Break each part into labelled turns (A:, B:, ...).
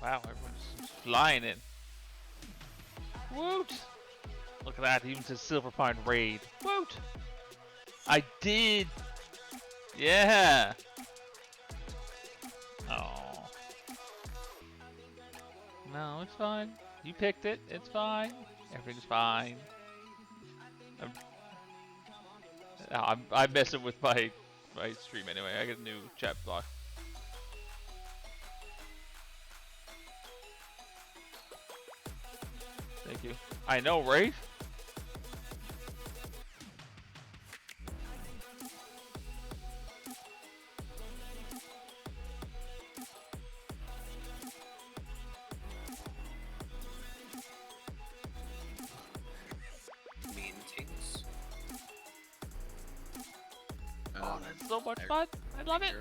A: Wow, everyone's flying in. Woot! Look at that, it even says Silverpine Raid. Woot! I did! Yeah! Oh. No, it's fine. You picked it, it's fine. Everything's fine. I'm messing with my stream anyway. I get a new chat block. Thank you. I know, right?
B: Mean things.
A: Oh, that's so much fun. I love it.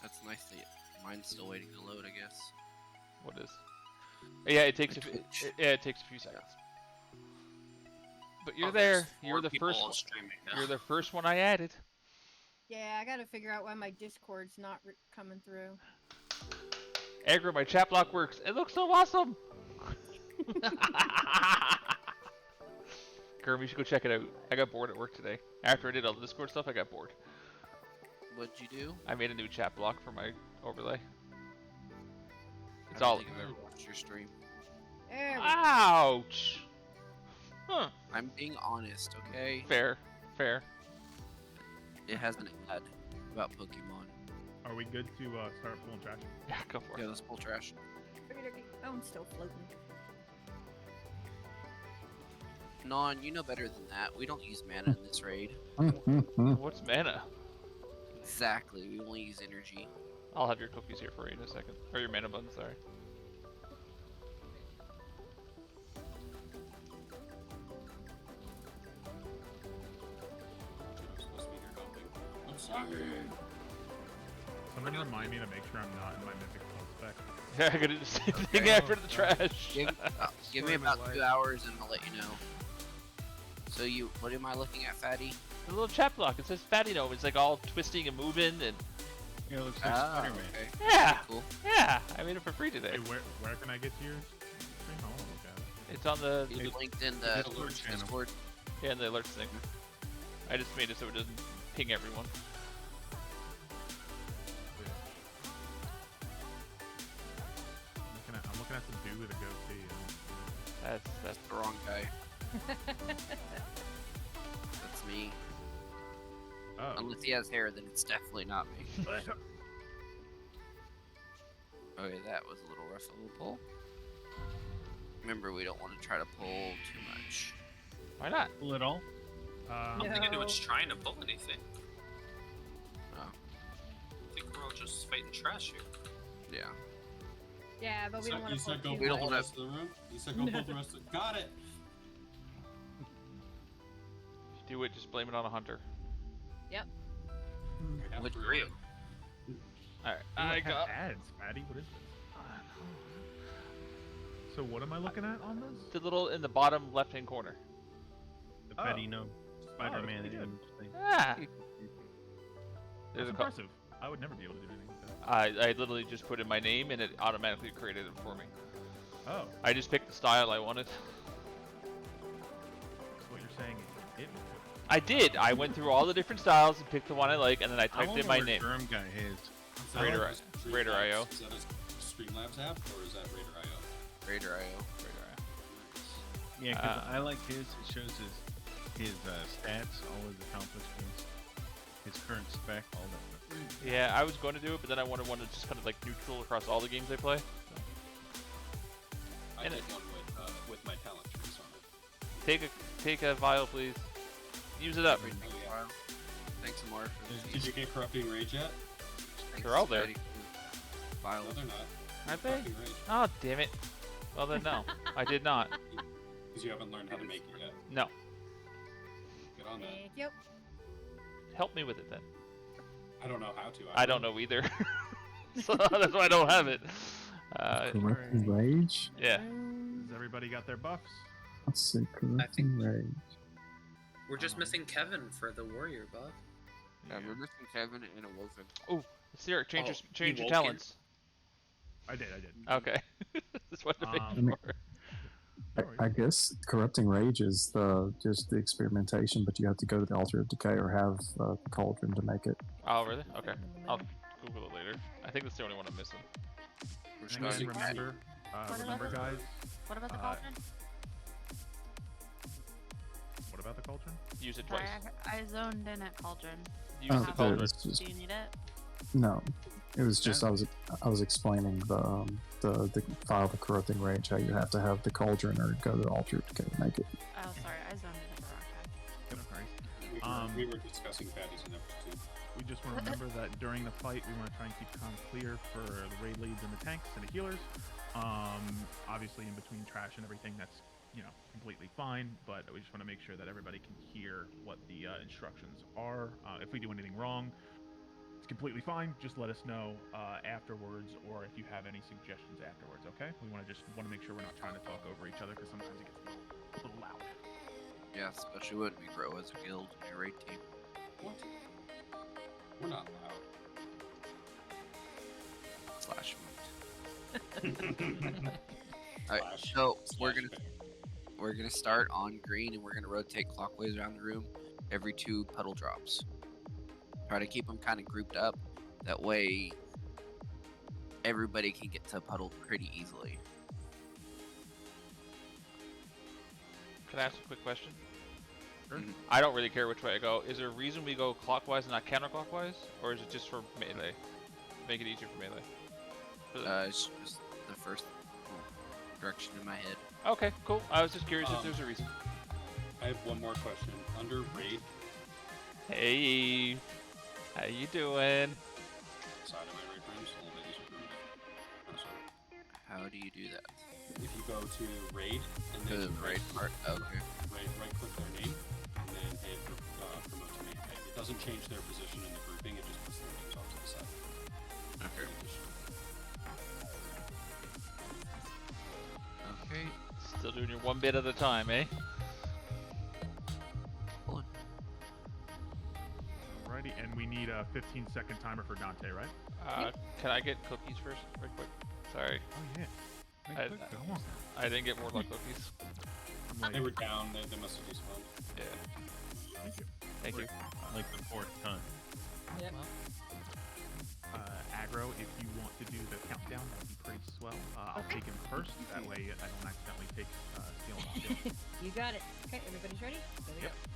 B: That's nice that mine's still waiting to load, I guess.
A: What is? Yeah, it takes it takes a few seconds. But you're there. You're the first one. You're the first one I added.
C: Yeah, I gotta figure out why my Discord's not coming through.
A: Aggro, my chat block works. It looks so awesome. Kerm, you should go check it out. I got bored at work today. After I did all the Discord stuff, I got bored.
B: What'd you do?
A: I made a new chat block for my overlay. It's
B: I don't
A: all.
B: think I've ever watched your stream.
C: There we go.
A: Ouch. Huh.
B: I'm being honest, okay?
A: Fair. Fair.
B: It has an ad about Pokemon.
D: Are we good to start pulling trash?
A: Yeah, go for
B: Yeah,
A: it.
B: let's pull trash.
C: Oh, I'm still floating.
B: Non, you know better than that. We don't use mana in this raid.
A: What's mana?
B: Exactly, we only use energy.
A: I'll have your cookies here for you in a second. Or your mana buns, sorry.
D: Somebody remind me to make sure I'm not in my mythic club spec.
A: Yeah, I gotta do the same thing after the trash.
B: Give me about 2 hours and I'll let you know. So you, what am I looking at, Fatty?
A: The little chat block, it says Fatty Gnome. It's like all twisting and moving and...
D: Yeah, it looks like Spider-Man.
B: Okay.
A: Yeah!
B: Cool.
A: Yeah! I made it for free today.
D: Hey, where can I get to your stream? I want to look at it.
A: It's on the...
B: You linked in the Discord.
A: Yeah, in the alerts thing. I just made it so it doesn't ping everyone.
D: I'm looking at some dude with a goatee.
A: That's
B: The wrong guy. That's me.
D: Oh.
B: Unless he has hair, then it's definitely not me. Okay, that was a little rough of a pull. Remember, we don't want to try to pull too much.
A: Why not?
D: Little.
E: I don't think anyone's trying to pull anything.
B: Oh.
E: I think we're all just fighting trash here.
B: Yeah.
C: Yeah, but we don't want
F: You
C: to pull
F: said go
C: too
B: We don't
F: pull
C: much.
F: the rest of the room? You said go pull the rest of Got it!
A: If you do it, just blame it on a hunter.
C: Yep.
F: We have
B: Would
F: to
B: real.
A: Alright,
D: I
A: I got...
D: ads, Fatty. What is this? So what am I looking at on this?
A: The little in the bottom left-hand corner.
D: The Fatty Gnome Spider-Man
A: pretty good.
D: thing.
A: Yeah!
D: That's
A: There's a
D: impressive. I would never be able to do anything with that.
A: I literally just put in my name and it automatically created it for me.
D: Oh,
A: I just picked the style I wanted.
D: so what you're saying is it.
A: I did! I went through all the different styles and picked the one I like, and then I typed in my name.
D: Germ guy his.
F: Is that
A: Raider-
F: a
A: Raider
F: Streamlabs-
A: IO.
F: Is that a Streamlabs app or is that Raider IO?
B: Raider IO.
D: Yeah, because I like his. It shows his stats, all his accomplishments, his current spec, all that stuff.
A: Yeah, I was going to do it, but then I wanted one that's just kind of like neutral across all the games I play.
F: I
A: And
F: did one with my talent trees on it.
A: Take a vial, please. Use it up.
B: Everything
F: yeah.
B: wild. Thanks, Amar.
F: Did you get Corrupting Rage yet?
A: They're all there.
F: No,
B: Files.
F: they're not.
A: Aren't they?
F: Corrupting Rage.
A: Oh, damn it. Well then, no. I did not.
F: Because you haven't learned how to make it yet.
A: No.
F: Get on that.
C: Thank you.
A: Help me with it then.
F: I don't know how to.
A: I don't know either. So that's why I don't have it.
G: Corrupting Rage?
A: Yeah.
D: Has everybody got their buffs?
G: Let's see, Corrupting Rage.
E: We're just missing Kevin for the warrior buff.
B: Yeah, we're missing Kevin and Awoken.
A: Ooh, Sierra, change your
E: Oh,
A: change your
E: Ewoken.
A: talents.
D: I did.
A: Okay. Just wanted to make
D: Um,
G: I mean,
A: sure.
G: I guess corrupting rage is just the experimentation, but you have to go to the altar of decay or have the cauldron to make it.
A: Oh, really? Okay.
C: In the
A: I'll
C: middle.
A: Google it later. I think that's the only one I'm missing.
B: We're
D: and again,
B: starting
D: remember,
H: What
D: remember,
H: about the-
D: guys.
H: What about the
D: Uh,
H: cauldron?
D: What about the cauldron?
A: Use it
H: Sorry,
A: twice.
H: I zoned in at cauldron.
A: Use
G: Oh,
A: the
H: Have
A: cauldron.
G: it's just,
H: Do you need it?
G: no, it was just
D: Yeah.
G: I was explaining the file the corrupting rage, how you have to have the cauldron or go to the altar of decay to make it.
H: Oh, sorry, I zoned in at the wrong time.
D: No worries.
F: We were discussing patties and numbers too.
D: We just want to remember that during the fight, we want to try and keep comms clear for the raid leads and the tanks and the healers. Obviously, in between trash and everything, that's completely fine. But we just want to make sure that everybody can hear what the instructions are. If we do anything wrong, it's completely fine. Just let us know afterwards, or if you have any suggestions afterwards. Okay? We want to make sure we're not trying to talk over each other because sometimes it gets a little loud.
B: Yeah, especially when we grow as a guild and a raid team.
F: What? We're not loud.
B: Slash moot. Alright,
F: Slash-
B: so
F: slash bang.
B: we're gonna start on green and we're gonna rotate clockwise around the room every 2 puddle drops. Try to keep them kind of grouped up. That way, everybody can get to a puddle pretty easily.
A: Can I ask a quick question?
D: Sure.
B: Mhm.
A: I don't really care which way I go. Is there a reason we go clockwise and not counterclockwise? Or is it just for melee? Make it easier for melee.
B: It's just the first direction in my head.
A: Okay, cool. I was just curious if
F: Um,
A: there's a reason.
F: I have one more question. Under raid
A: Hey, how you doing?
F: side of my raid frames, a little bit easier for me to. Oh, sorry.
B: How do you do that?
F: If you go to raid and
B: Go to
F: then
B: the raid part. Okay.
F: right click their name and then hit promote to main page. It doesn't change their position in the grouping, it just puts their names off to the side.
B: Okay. Okay.
A: Still doing your one bit at a time, eh?
D: Alrighty, and we need a 15-second timer for Dante, right?
A: Can I get cookies first, real quick? Sorry,
D: Oh yeah.
A: I-
D: Go on.
A: I didn't get more luck cookies.
D: I'm like,
F: They were down, they must have despawned.
A: Yeah,
D: thank you.
A: thank you.
D: Like the 4th time.
C: Yep.
D: Aggro, if you want to do the countdown, that'd be pretty swell. I'll take him first. That way I don't accidentally take steal off him.
C: You got it. Okay, everybody's ready? There we
D: Yep.
C: go.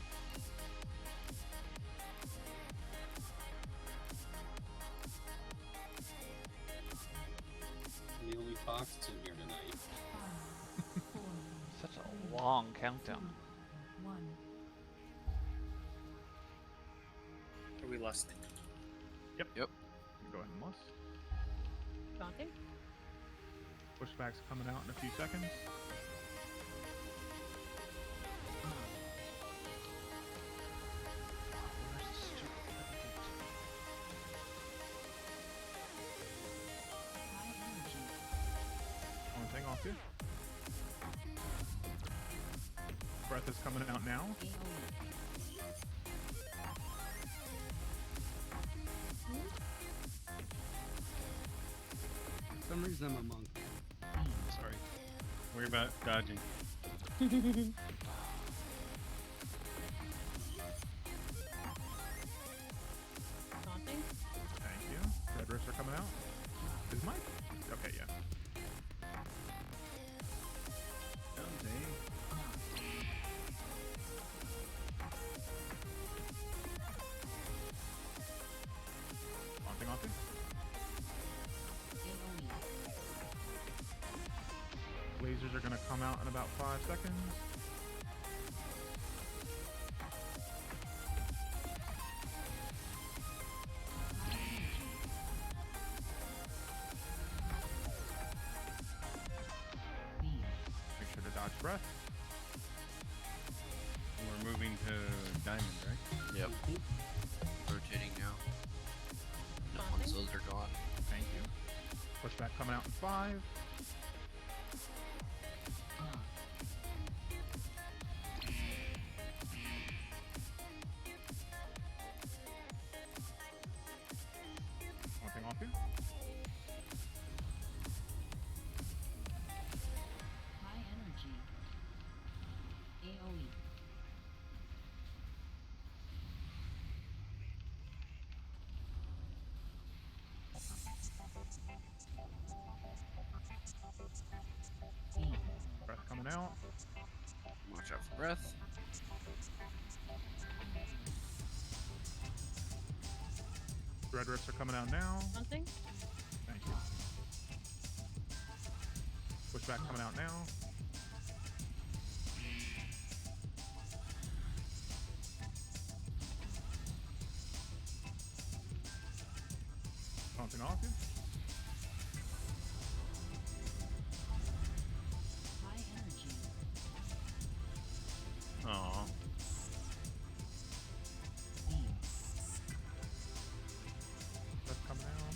F: I'm the only fox that's in here tonight.
A: Such a long countdown.
E: Are we listening?
D: Go ahead and list.
C: Dante?
D: Pushback's coming out in a few seconds.
A: Where's the stupid update?
D: One thing off you. Breath is coming out now.
I: For some reason I'm a monk.
D: Sorry. Worry about dodging.
C: Dante?
D: Thank you. Red rifts are coming out. Is Mike? Okay, yeah. Dante. Haunting off you. Lasers are gonna come out in about 5 seconds. Make sure to dodge breath.
I: We're moving to diamond, right?
B: Yep. Rotating now. No, once those are gone.
D: Thank you. Pushback coming out in 5. coming out.
B: Watch out for breath.
D: Red rifts are coming out now.
C: Something?
D: Thank you. Pushback coming out now. Bouncing off you.
J: High energy.
I: Aw.
D: That's coming out.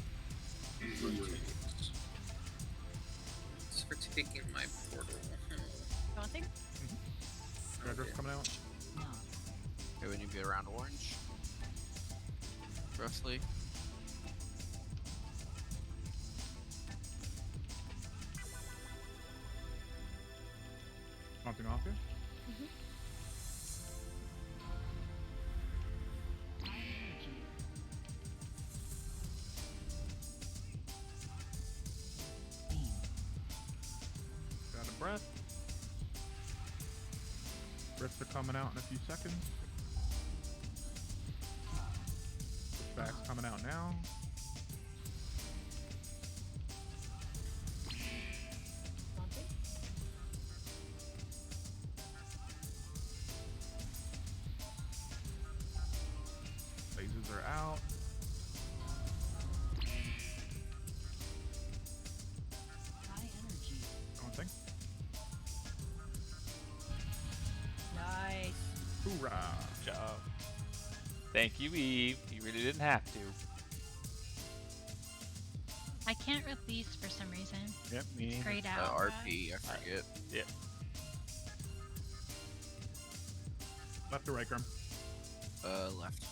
E: It's for taking my portal.
C: Daunting?
D: Red rift's coming out.
B: Okay, we need to be around orange. Roughly.
D: Bouncing off you. Got a breath. Rifts are coming out in a few seconds. Pushback's coming out now.
C: Daunting?
D: Phases are out.
J: High energy.
D: Daunting.
C: Nice.
D: Hoorah!
A: Good job. Thank you, Eve. You really didn't have to.
H: I can't release for some reason.
I: Yep, me
H: It's
I: neither.
H: grayed out.
B: RP, I forget.
D: Left or right, Grim?
B: Left.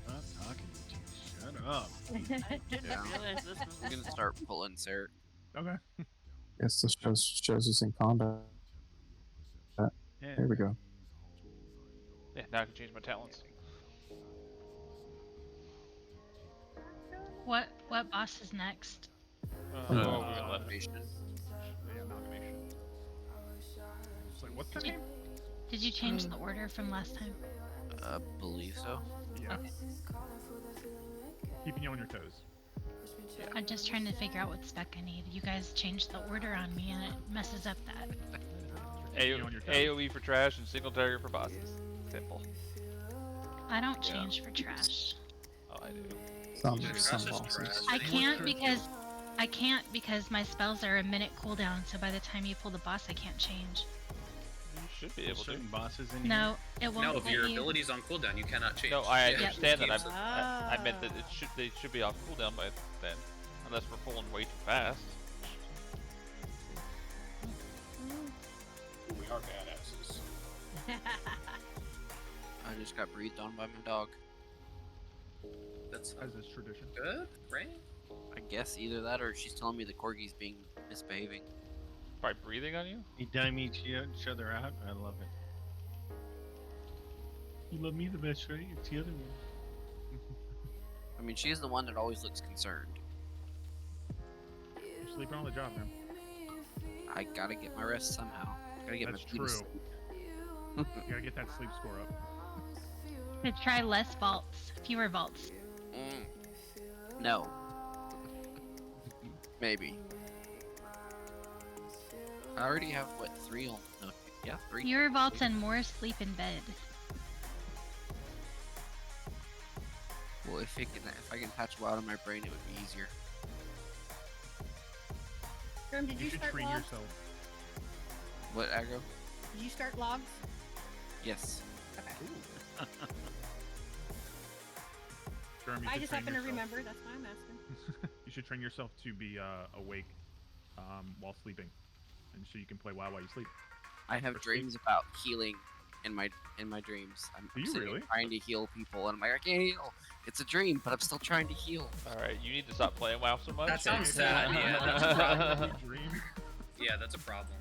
I: Stop talking to you. Shut up.
H: I didn't
B: Yeah.
H: realize this was
B: I'm gonna start pulling Sarah.
D: Okay.
G: Yes, this shows us in combat.
I: Yeah.
G: There we go.
A: Yeah, now I can change my talents.
H: What boss is next?
A: Oh, we got left.
B: Elevation.
D: Yeah, amalgamation. It's like, what's their name?
H: Did you change the order from last time?
B: Believe so.
D: Yeah.
H: Okay.
D: Keeping you on your toes.
H: I'm just trying to figure out what spec I need. You guys changed the order on me and it messes up that.
D: Keeping you on your toes.
A: AoE for trash and single target for bosses. Simple.
H: I don't change for trash.
A: Oh, I do.
G: Some
E: Trash is
G: bosses.
E: trash.
H: I can't because my spells are a minute cooldown, so by the time you pull the boss I can't change.
A: You should be able to.
I: Certain bosses in
H: No, it won't
E: No, if
H: let
E: your
H: you.
E: ability's on cooldown, you cannot change.
A: No, I
E: Yeah,
A: understand that.
E: keeps it.
A: I meant that they should be off cooldown by then, unless we're pulling way too fast.
F: We are badasses.
B: I just got breathed on by my dog.
E: That's
D: As is tradition.
E: good, right?
B: I guess either that or she's telling me the corgi's being misbehaving.
A: By breathing on you?
I: Anytime each other out, I love it. You love me the best, right? It's the other one.
B: I mean, she's the one that always looks concerned.
D: You're sleeping on the job, man.
B: I gotta get my rest somehow. Gotta get
D: That's
B: my beauty
D: true.
B: sleep.
D: You gotta get that sleep score up.
H: To try less vaults, fewer vaults.
B: No. Maybe. I already have what, 3 on no, yeah, 3.
H: Fewer vaults and more sleep in bed.
B: Well, if I can patch a lot of my brain, it would be easier.
C: Grim, did you
D: should
C: start
D: train
C: logs?
D: yourself.
B: What, aggro?
C: Did you start logs?
B: Yes.
C: Okay.
D: Jeremy, you
C: I
D: should
C: just
D: train
C: happen to
D: yourself.
C: remember. That's why I'm asking.
D: You should train yourself to be awake while sleeping, and so you can play WoW while you sleep.
B: I have dreams about healing in my dreams. I'm
D: Do you
B: sitting
D: really?
B: trying to heal people, and I'm like, I can't heal. It's a dream, but I'm still trying to heal.
A: Alright, you need to stop playing WoW so much.
E: That sounds
D: Hey,
E: sad,
D: hey,
E: yeah,
D: hey,
E: that's a problem.
D: you dream.
E: Yeah, that's a problem.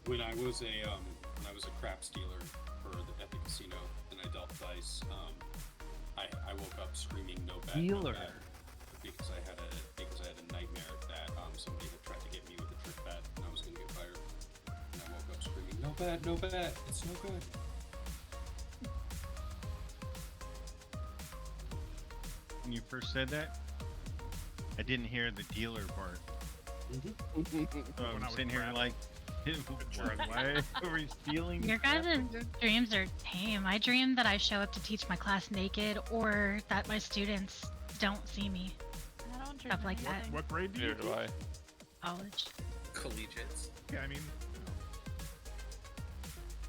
F: When I was a crap stealer for at the casino and I dealt dice, I woke up screaming no bad, no
B: Dealer.
F: bad, because I had a nightmare that somebody had tried to get me with a trick bat and I was gonna get fired. And I woke up screaming no bad, no bad, it's no good.
I: When you first said that, I didn't hear the dealer part. So
D: When I
I: I'm
D: was
I: sitting here
D: crap.
I: like, why are we stealing?
H: Your
I: crap?
H: guys' dreams are tame. I dream that I show up to teach my class naked, or that my students don't see me.
C: I don't dream
H: Stuff like that.
C: anything.
D: What grade do you
A: Neither do I.
H: College.
E: Collegiates.
D: Yeah, I mean,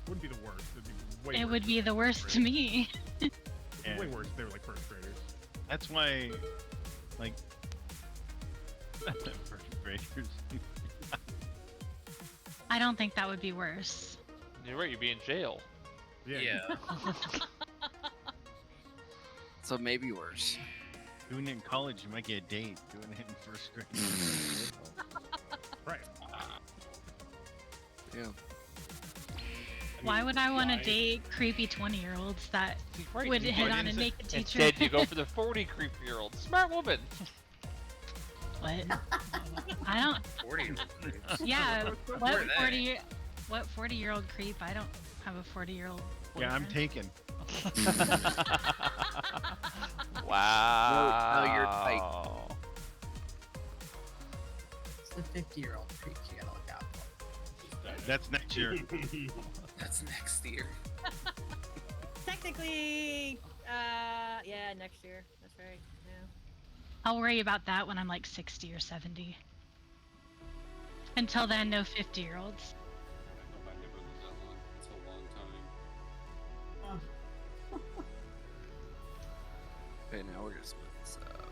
D: wouldn't be the worst. It'd be way
H: It
D: worse
H: would
D: if
H: be the
D: first
H: worst to
D: graders.
H: me.
I: Yeah.
D: Way worse if they were like first graders.
I: That's why, like, first graders.
H: I don't think that would be worse.
A: You're right, you'd be in jail.
E: Yeah.
B: So maybe worse.
I: Doing it in college, you might get a date. Doing it in first grade.
D: Right.
B: Yeah.
H: Why would I want to date creepy 20-year-olds that
A: See, right,
H: would
A: you
H: hit
A: would.
H: on a naked teacher?
A: Instead, you go for the 40 creepy-year-old. Smart woman.
H: What? I don't.
E: 40-year-old creeps.
H: Yeah.
E: Who
H: What
E: are they?
H: 40-year-old creep? I don't have a 40-year-old.
I: Yeah, I'm taken.
A: Wow.
B: No, you're tight.
K: It's the 50-year-old creeps you gotta look out for.
I: That's next year.
E: That's next year.
C: Technically, yeah, next year. That's right. Yeah.
H: I'll worry about that when I'm like 60 or 70. Until then, no 50-year-olds.
F: I never lived that long. It's a long time.
B: Okay, now we're gonna split this up.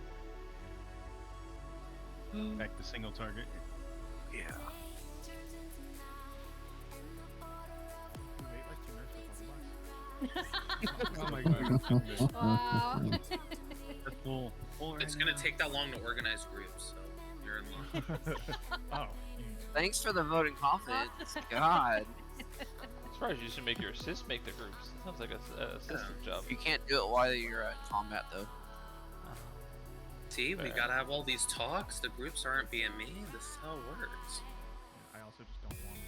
I: Back to single target.
B: Yeah.
D: You ate like 2 minutes before the bus.
I: Oh my god.
C: Wow.
I: That's cool.
E: It's gonna take that long to organize groups, so you're in luck.
D: Oh.
B: Thanks for the voting confidence. God.
A: I'm surprised you should make your assist make the groups. It sounds like a assistant job.
B: You can't do it while you're at combat, though.
E: See, we
A: Fair.
E: gotta have all these talks. The groups aren't being made. This is how it works.
D: I also just don't want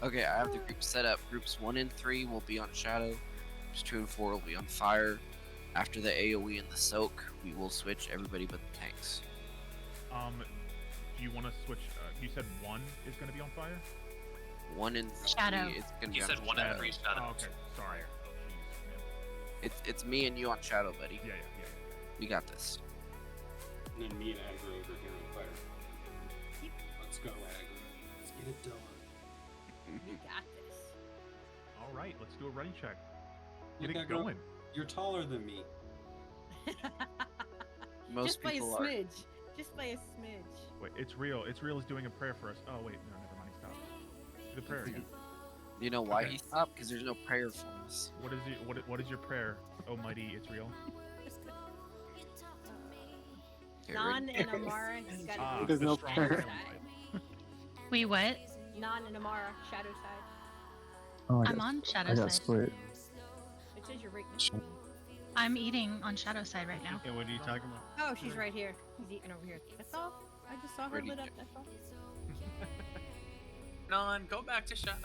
B: Okay, I have the group set up. Groups 1 and 3 will be on Shadow. Groups 2 and 4 will be on Fire. After the AoE and the Soak, we will switch everybody but the tanks.
D: Do you want to switch? You said 1 is going to be on fire?
B: 1 and 3
H: Shadow.
B: is gonna
E: He
B: be
E: said
B: on
E: 1
B: Shadow.
E: and 3 shadows.
D: Oh, okay. Sorry. Jeez,
B: It's me and you on Shadow, buddy.
D: yeah. Yeah.
B: We got this.
F: And then me and Aggro over here on fire. Let's go, Aggro. Let's get it done.
C: You got this.
D: All right, let's do a ready check. Get
F: Look,
D: it
F: Aggro,
D: going.
F: You're taller than me.
B: Most
C: Just by a
B: people are.
C: smidge. Just by a smidge.
D: Wait, it's real. It's real is doing a prayer for us. Oh wait, no, never mind. He stopped. Do the prayer again.
B: You know why
D: Okay.
B: he stopped? Because there's no prayer for us.
D: What is it? What is your prayer? Almighty, it's real.
B: Okay,
C: Non
B: ready?
C: and Amara, you gotta
D: Ah,
C: go
G: There's
C: to
G: no
C: shadow
G: prayer.
C: side.
H: Wait, what?
C: Non and Amara, shadow side.
G: Oh,
H: I'm on shadow
G: I got
H: side.
G: split.
C: It says you're right next to me.
H: I'm eating on shadow side right now.
I: Yeah, what are you talking about?
C: Oh, she's right here. He's eating over here. That's all. I just saw her
B: Ready,
C: lit up.
B: Jack.
C: That's all.
E: Non, go back to shadow.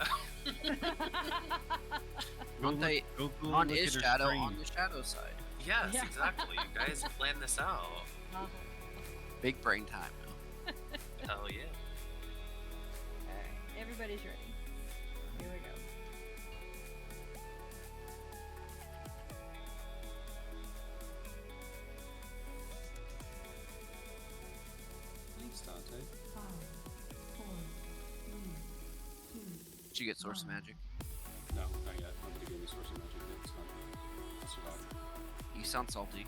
B: On the
I: Go
B: on
I: look
B: his
I: at her
B: shadow
I: screen.
B: on the shadow side.
E: Yes,
C: Yeah.
E: exactly. You guys planned this out.
C: Uh-huh.
B: Big brain time. Now.
E: Hell yeah.
C: Alright, everybody's ready. Here we go.
F: Thanks, Dante.
B: Did you get source of magic?
F: No, not yet. Nobody gave me source of magic. It's not. It's surviving.
B: You sound salty.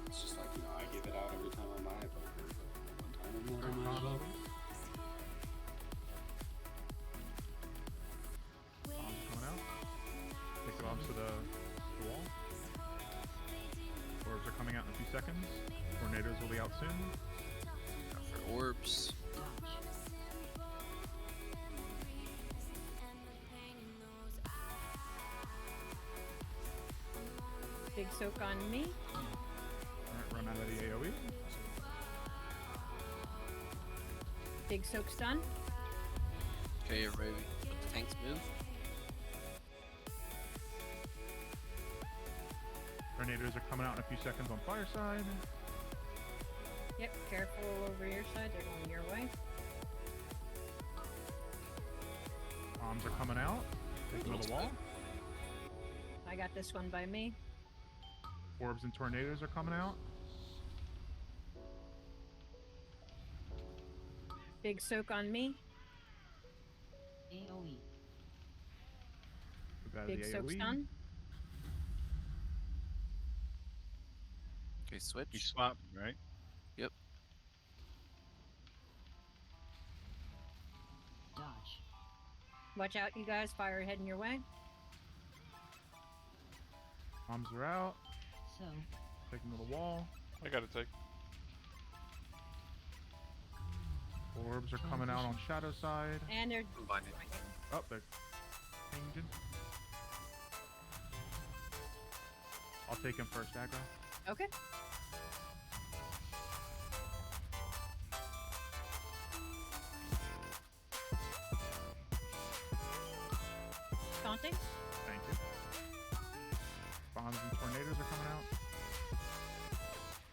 F: It's just like, I give it out every time I'm by, but one time I'm not on my level.
D: out soon.
B: For orbs.
C: Big soak on me.
D: Alright, run out of the AoE.
C: Big soak stun.
B: Okay, everybody, let the tanks move.
D: Tornadoes are coming out in a few seconds on fire side.
C: Yep, careful over your side. They're going your way.
D: Bombs are coming out. Taking to the wall.
C: I got this one by me.
D: Orbs and tornadoes are coming out.
C: Big soak on me.
J: AoE.
D: Move out of
C: Big
D: the
C: soak
D: AoE.
C: stun.
B: Okay, switch.
I: You swap, right?
B: Yep.
J: Dodge.
C: Watch out, you guys. Fire heading your way.
D: Bombs are out.
J: So.
D: Taking to the wall.
A: I gotta take.
D: Orbs are coming out on shadow side.
C: And they're
F: Combine it.
D: Oh, they're changing. I'll take him first, aggro.
C: okay. Taunting.
D: Thank you. Bombs and tornadoes are coming out.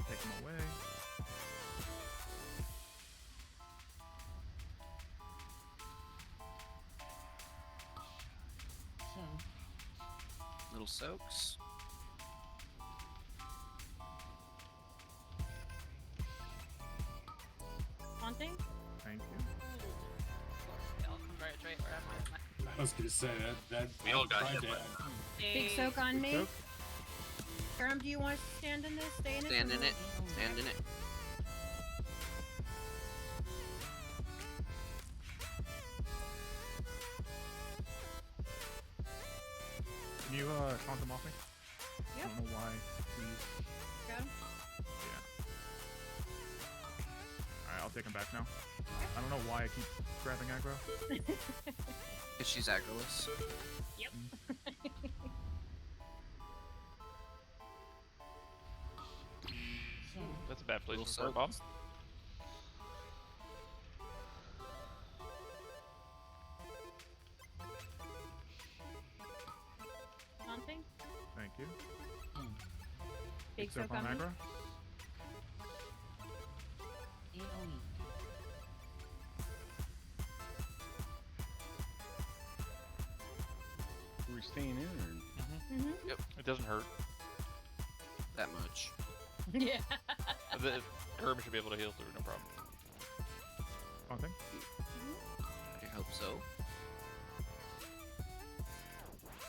D: Take them away.
J: So.
B: Little soaks.
C: Taunting.
D: Thank you.
L: I'll convert right where I'm at.
F: I was gonna say that
E: We all got
F: tried
E: hit
F: to-
E: by
C: Big soak on me.
D: Soak.
C: Karam, do you want to stand in this? Stay in it?
B: Stand in it. Stand in it.
D: Can you taunt them off me?
C: Yep.
D: I don't know why. Please.
C: Got him.
D: Yeah. Alright, I'll take him back now. I don't know why I keep grabbing aggro.
B: If she's aggroless.
C: Yep.
J: So.
A: That's a bad place
B: Little
A: for a bomb.
B: soaks.
C: Taunting.
D: Thank you.
C: Big
D: Soak
C: soak on me.
D: aggro.
J: AoE.
I: Are we staying in or?
C: Mm-hmm.
A: It doesn't hurt.
B: That much.
C: Yeah.
A: The herb should be able to heal through, no problem.
D: Taunting.
B: I hope so.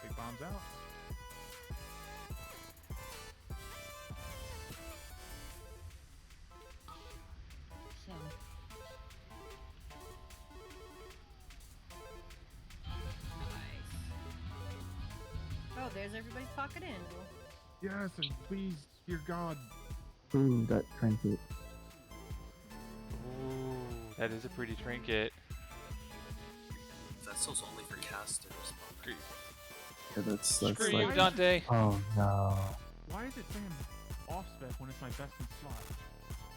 D: Big bombs out.
J: So.
C: Oh, there's everybody's pocket handle.
D: Yes, and please, dear God.
G: Ooh, that trinket.
A: Ooh, that is a pretty trinket.
F: Vessel's only for casters.
A: Screw,
G: Yeah, that's
A: screw you,
G: like.
A: Dante.
G: Oh no.
D: Why is it saying off spec when it's my best in slot?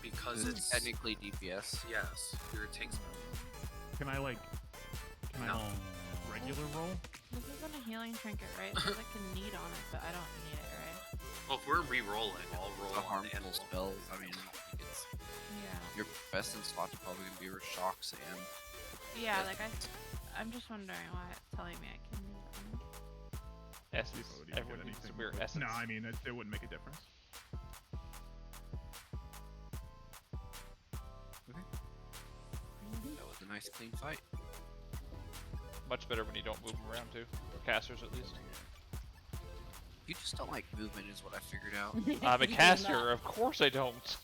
F: Because
B: It's technically DPS.
F: yes, you're a tank spell.
D: Can I like? Can I
I: No.
D: regular roll?
L: This isn't a healing trinket, right? There's like a need on it, but I don't need it, right?
F: Well, if we're re-rolling, I'll roll
B: A
F: on the
B: harmful
F: animal.
B: spell. I mean, I don't think it's
L: Yeah.
B: your best in slot's probably gonna be your shock, Sam.
L: Yeah, like I'm just wondering why it's telling me I can use them.
A: Essence.
D: Oh, do you
A: Everyone
D: get
A: needs
D: anything
A: some weird
D: with-
A: essence.
D: No, I mean it wouldn't make a difference.
B: That was a nice clean fight.
A: Much better when you don't move them around too. Or casters at least.
B: You just don't like movement, is what I figured out.
A: I'm a caster, of course I don't.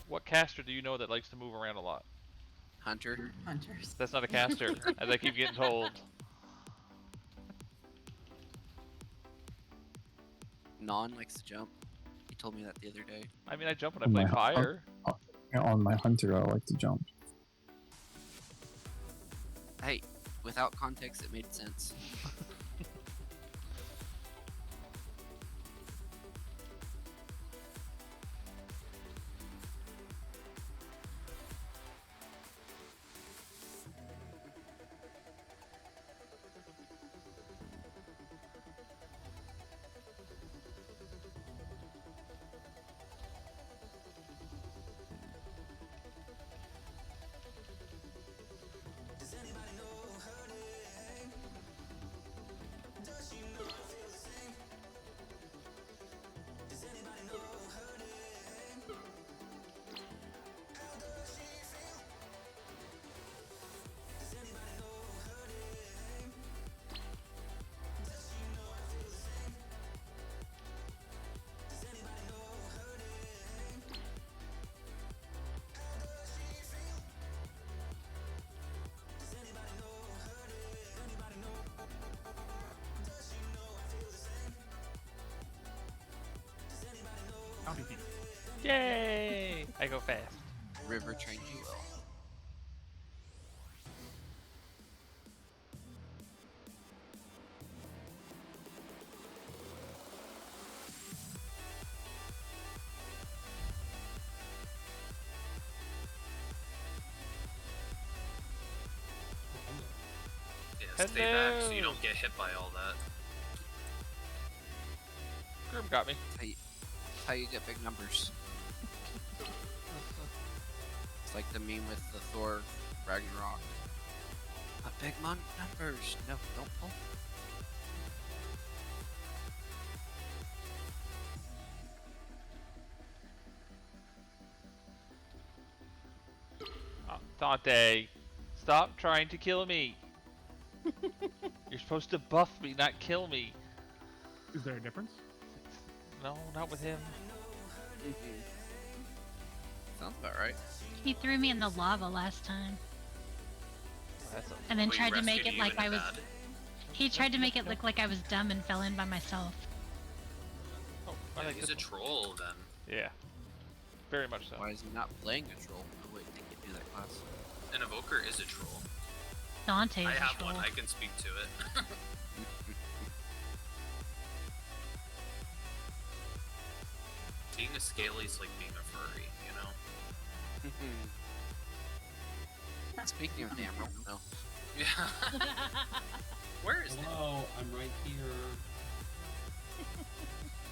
A: What caster do you know that likes to move around a lot?
B: Hunter.
K: Hunters.
A: That's not a caster, as I keep getting told.
B: Non likes to jump. You told me that the other day.
A: I mean, I jump when I
G: On
A: play
G: my
A: fire.
G: On my hunter, I like to jump.
B: Hey, without context, it made sense.
D: Bounty thief.
A: Yay! I go fast.
B: River trained you well.
M: Yeah, stay back so you don't get hit by all that.
A: Grim got me.
B: How you get big numbers. It's like the meme with the Thor Ragnarok. A big numbers. No, don't pull.
A: Oh, Dante, stop trying to kill me. You're supposed to buff me, not kill me.
D: Is there a difference?
A: No, not with him.
B: Sounds about right.
H: He threw me in the lava last time.
A: That's a...
H: And then
M: Well, he
H: tried to make
M: rescued
H: it
M: you
H: like
M: in the
H: I was.
M: bad.
H: He tried to make it look like I was dumb and fell in by myself.
A: Oh, I
M: Yeah,
A: like
M: he's
A: this
M: a troll then.
A: one. Yeah. Very much so.
B: Why is he not playing a troll? Oh wait, they can do that class.
M: An evoker is a troll.
H: Dante is
M: I
H: a
M: have
H: troll.
M: one. I can speak to it. Being a scaly's like being a furry, you know?
B: Speaking of the emerald, no.
M: Yeah. Where is it?
F: Hello, I'm right here.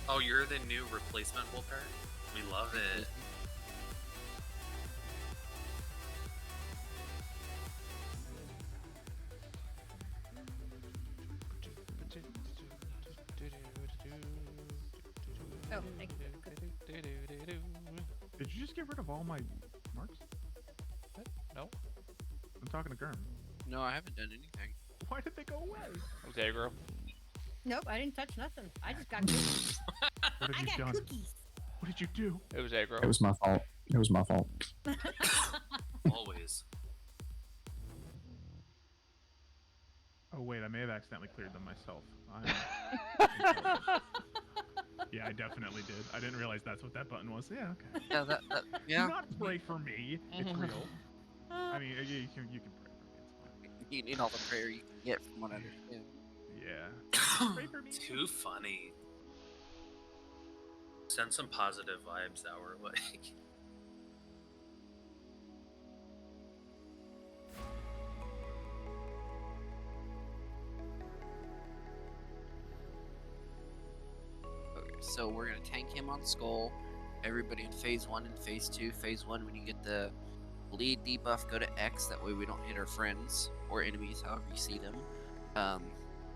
M: Oh, you're the new replacement Wolfert? We love it.
C: Oh, thank you.
D: Did you just get rid of all my marks?
A: No?
D: I'm talking to Gurm.
B: No, I haven't done anything.
D: Why did they go away?
A: That was aggro.
C: Nope, I didn't touch nothing. I just got cookies.
D: What have
C: I
D: you
C: got
D: done?
C: cookies.
D: What did you do?
A: It was aggro.
G: It was my fault. It was my fault.
M: Always.
D: Oh wait, I may have accidentally cleared them myself. I'm- Yeah, I definitely did. I didn't realize that's what that button was. Yeah, okay.
B: Yeah, yeah.
D: Do not pray for me. It's real. I mean, you can pray for me. It's fine.
B: You need all the prayer you can get from what I understand.
D: Yeah. Pray for me.
M: Too funny. Send some positive vibes our way.
B: Okay, so we're gonna tank him on Skull. Everybody in phase 1 and phase 2. Phase 1, when you get the bleed debuff, go to X. That way we don't hit our friends or enemies, however you see them.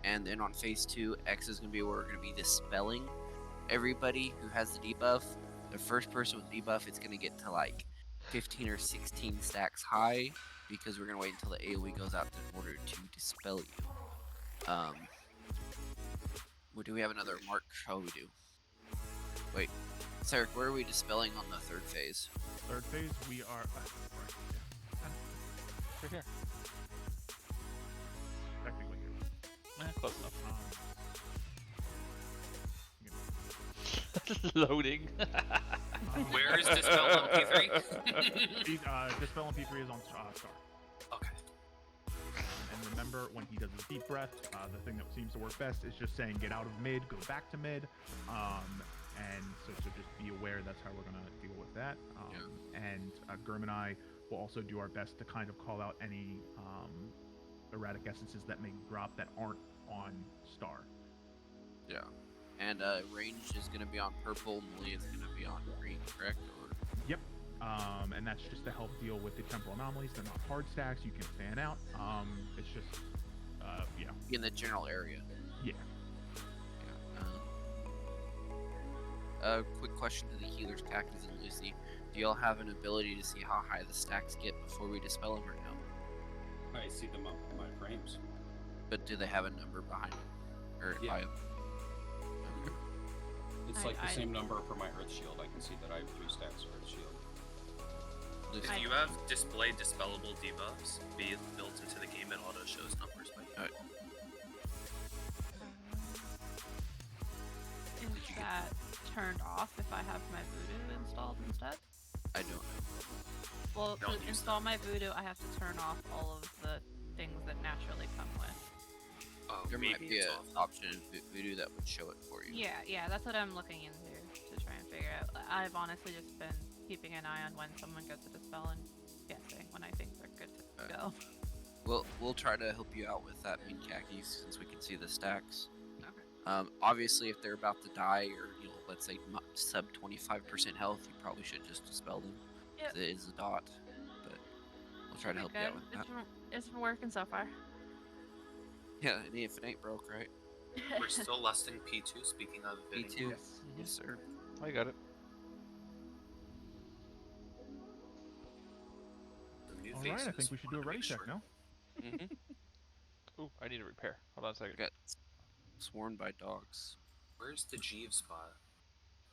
B: And then on phase 2, X is gonna be where we're gonna be dispelling everybody who has the debuff. The first person with debuff, it's gonna get to like 15 or 16 stacks high, because we're gonna wait until the AoE goes out in order to dispel you. Well, do we have another mark? Oh, we do. Wait, Sarek, where are we dispelling on the third phase?
D: Third phase, we are.
A: Right here.
D: Technically here.
A: Close enough. Loading.
M: Where is Dispel on P3?
D: Dispel on P3 is on Star.
M: Okay.
D: And remember, when he does his deep breath, the thing that seems to work best is just saying get out of mid, go back to mid. And so just be aware that's how we're going to deal with that. And Gurm and I will also do our best to kind of call out any erratic essences that may drop that aren't on Star.
B: Yeah. And range is going to be on purple, melee is going to be on green, correct? Or...
D: Yep. And that's just to help deal with the temporal anomalies. They're not hard stacks. You can fan out. It's just, yeah.
B: In the general area.
D: Yeah.
B: Quick question to the healers, Cactus and Lucy. Do y'all have an ability to see how high the stacks get before we dispel them or no?
F: I see them up in my frames.
B: But do they have a number behind it? Or
F: Yeah.
B: okay.
F: It's like the same number for my Earth Shield. I can see that I have 3 stacks of Earth Shield.
B: Lucy.
M: If you have display dispellable debuffs built into the game, it auto shows numbers by
B: Alright.
L: Is that turned off if I have my voodoo installed instead?
B: I don't know.
L: Well,
M: Don't
L: to
M: use
L: install my voodoo, I have to turn off all of the things that naturally come with.
M: Oh,
B: There might
M: maybe
B: be
M: it's
B: an
M: off.
B: option in Voodoo that would show it for you.
L: Yeah, that's what I'm looking into to try and figure out. I've honestly just been keeping an eye on when someone gets a dispel and guessing when I think they're good to go.
B: We'll try to help you out with that, mean khakis, since we can see the stacks.
L: Okay.
B: Obviously, if they're about to die, or let's say sub 25% health, you probably should just dispel them.
L: Yep.
B: 'Cause it is a dot, but we'll try to help you out with that.
L: It's been working so far.
B: Yeah, and if it ain't broke, right?
M: We're still lusting P2, speaking of hitting
B: P2.
M: off.
B: Yes, sir.
A: I got it.
M: The new
D: All right, I
M: faces
D: think we should do a
M: wanna
D: ready
M: make
D: check
M: sure.
D: now.
A: Ooh, I need a repair. Hold on a
B: I
A: second.
B: got sworn by dogs.
M: Where's the Jeeves spot?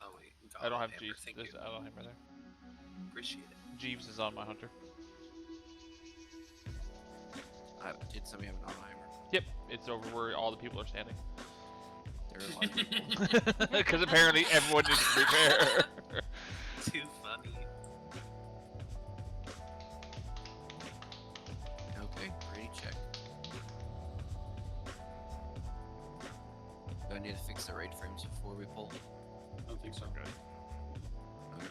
M: Oh wait, we got
A: I don't have
M: hammer,
A: Jeeves.
M: thank
A: There's,
M: you.
A: I don't have him right there.
M: Appreciate it.
A: Jeeves is on my hunter.
B: Did somebody have an Oppenheimer?
A: Yep, it's over where all the people are standing.
B: There are a lot of people.
A: Because apparently everyone needs a repair.
M: Too funny.
B: Okay, ready check. Do I need to fix the raid frames before we pull?
F: I don't think so.
D: Good.
B: Okay.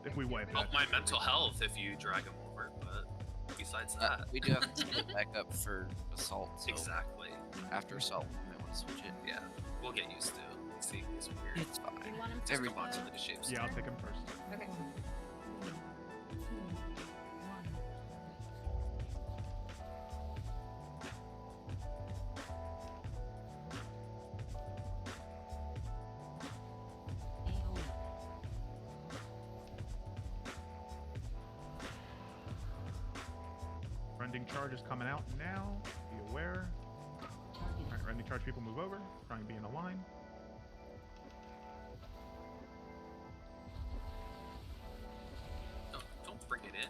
D: If we wipe
M: Help
D: that.
M: my mental health if you drag him over, but besides that,
B: We do have to split back up for assault, so
M: exactly.
B: after assault, we might want to switch it.
M: Yeah, we'll get used to seeing this weird.
B: It's fine.
C: You want him
B: It's
C: to
B: every
C: go?
B: month.
M: Into the shapes.
D: Yeah, I'll take him first.
C: Okay.
J: AoE.
D: Rending charge is coming out now. Be aware. Alright, rending charge people move over. Try and be in a line.
M: Don't bring it in.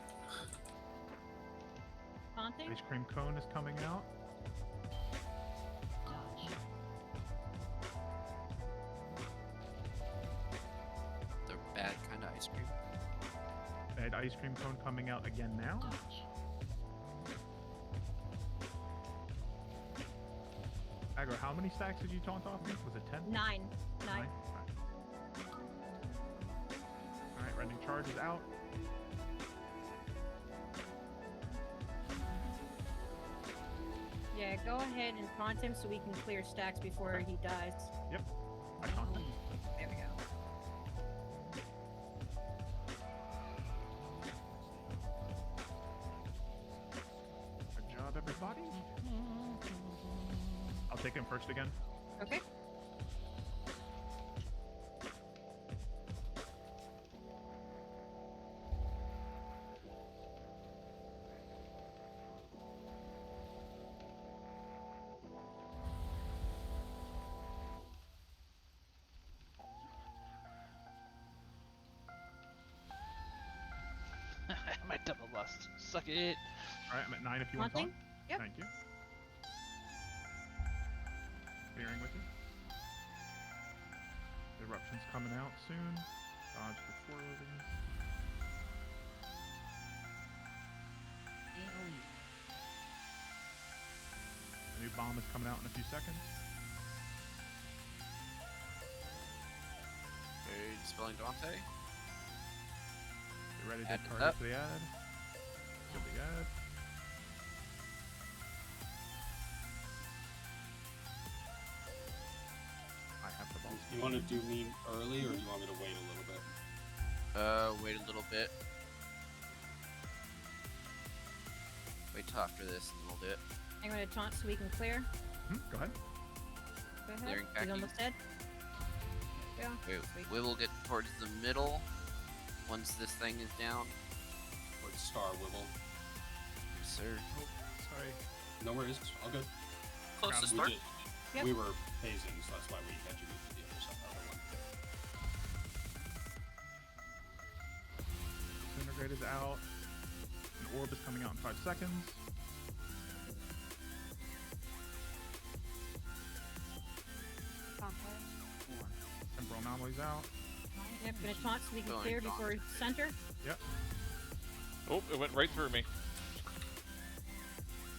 C: Taunting?
D: Ice cream cone is coming out.
J: Dodge.
B: The bad kind of ice cream.
D: Bad ice cream cone coming out again now.
J: Dodge.
D: Aggro, how many stacks did you taunt off me? Was it 10?
C: 9. 9.
D: Alright, rending charge is out.
C: Yeah, go ahead and taunt him so we can clear stacks before he dies.
D: I taunt him.
C: There we go.
D: Good job, everybody. I'll take him first again.
C: Okay.
A: My double lust. Suck it.
D: Alright, I'm at 9 if you want to
C: Taunting?
D: taunt.
C: Yep.
D: Thank you. Clearing with you. Corruption's coming out soon. Dodge before loading.
J: AoE.
D: The new bomb is coming out in a few seconds.
B: Okay, dispelling Dante.
D: Get ready to
B: Add it
D: target
B: up.
D: to the ad. Get the ad. I have the bomb.
F: You want to do me early, or do you want me to wait a little bit?
B: Wait a little bit. Wait till after this and we'll do it.
C: I'm gonna taunt so we can clear.
D: Go ahead.
C: Go ahead.
B: Clearing
C: He's
B: khakis.
C: almost dead. Yeah.
B: We will get towards the middle once this thing is down.
F: Or Star Wibble?
B: Yes, sir.
D: Sorry.
F: No worries, all good.
M: Close to
F: We
M: start.
F: did-
C: Yep.
F: We were phasing, so that's why we had you move to the other side. Other one.
D: Disintegrate is out. An orb is coming out in 5 seconds. Temporal anomalies out.
C: Yep, gonna taunt so we can
B: Going
C: clear
B: taunt.
C: before center.
D: Yep.
A: Oh, it went right through me.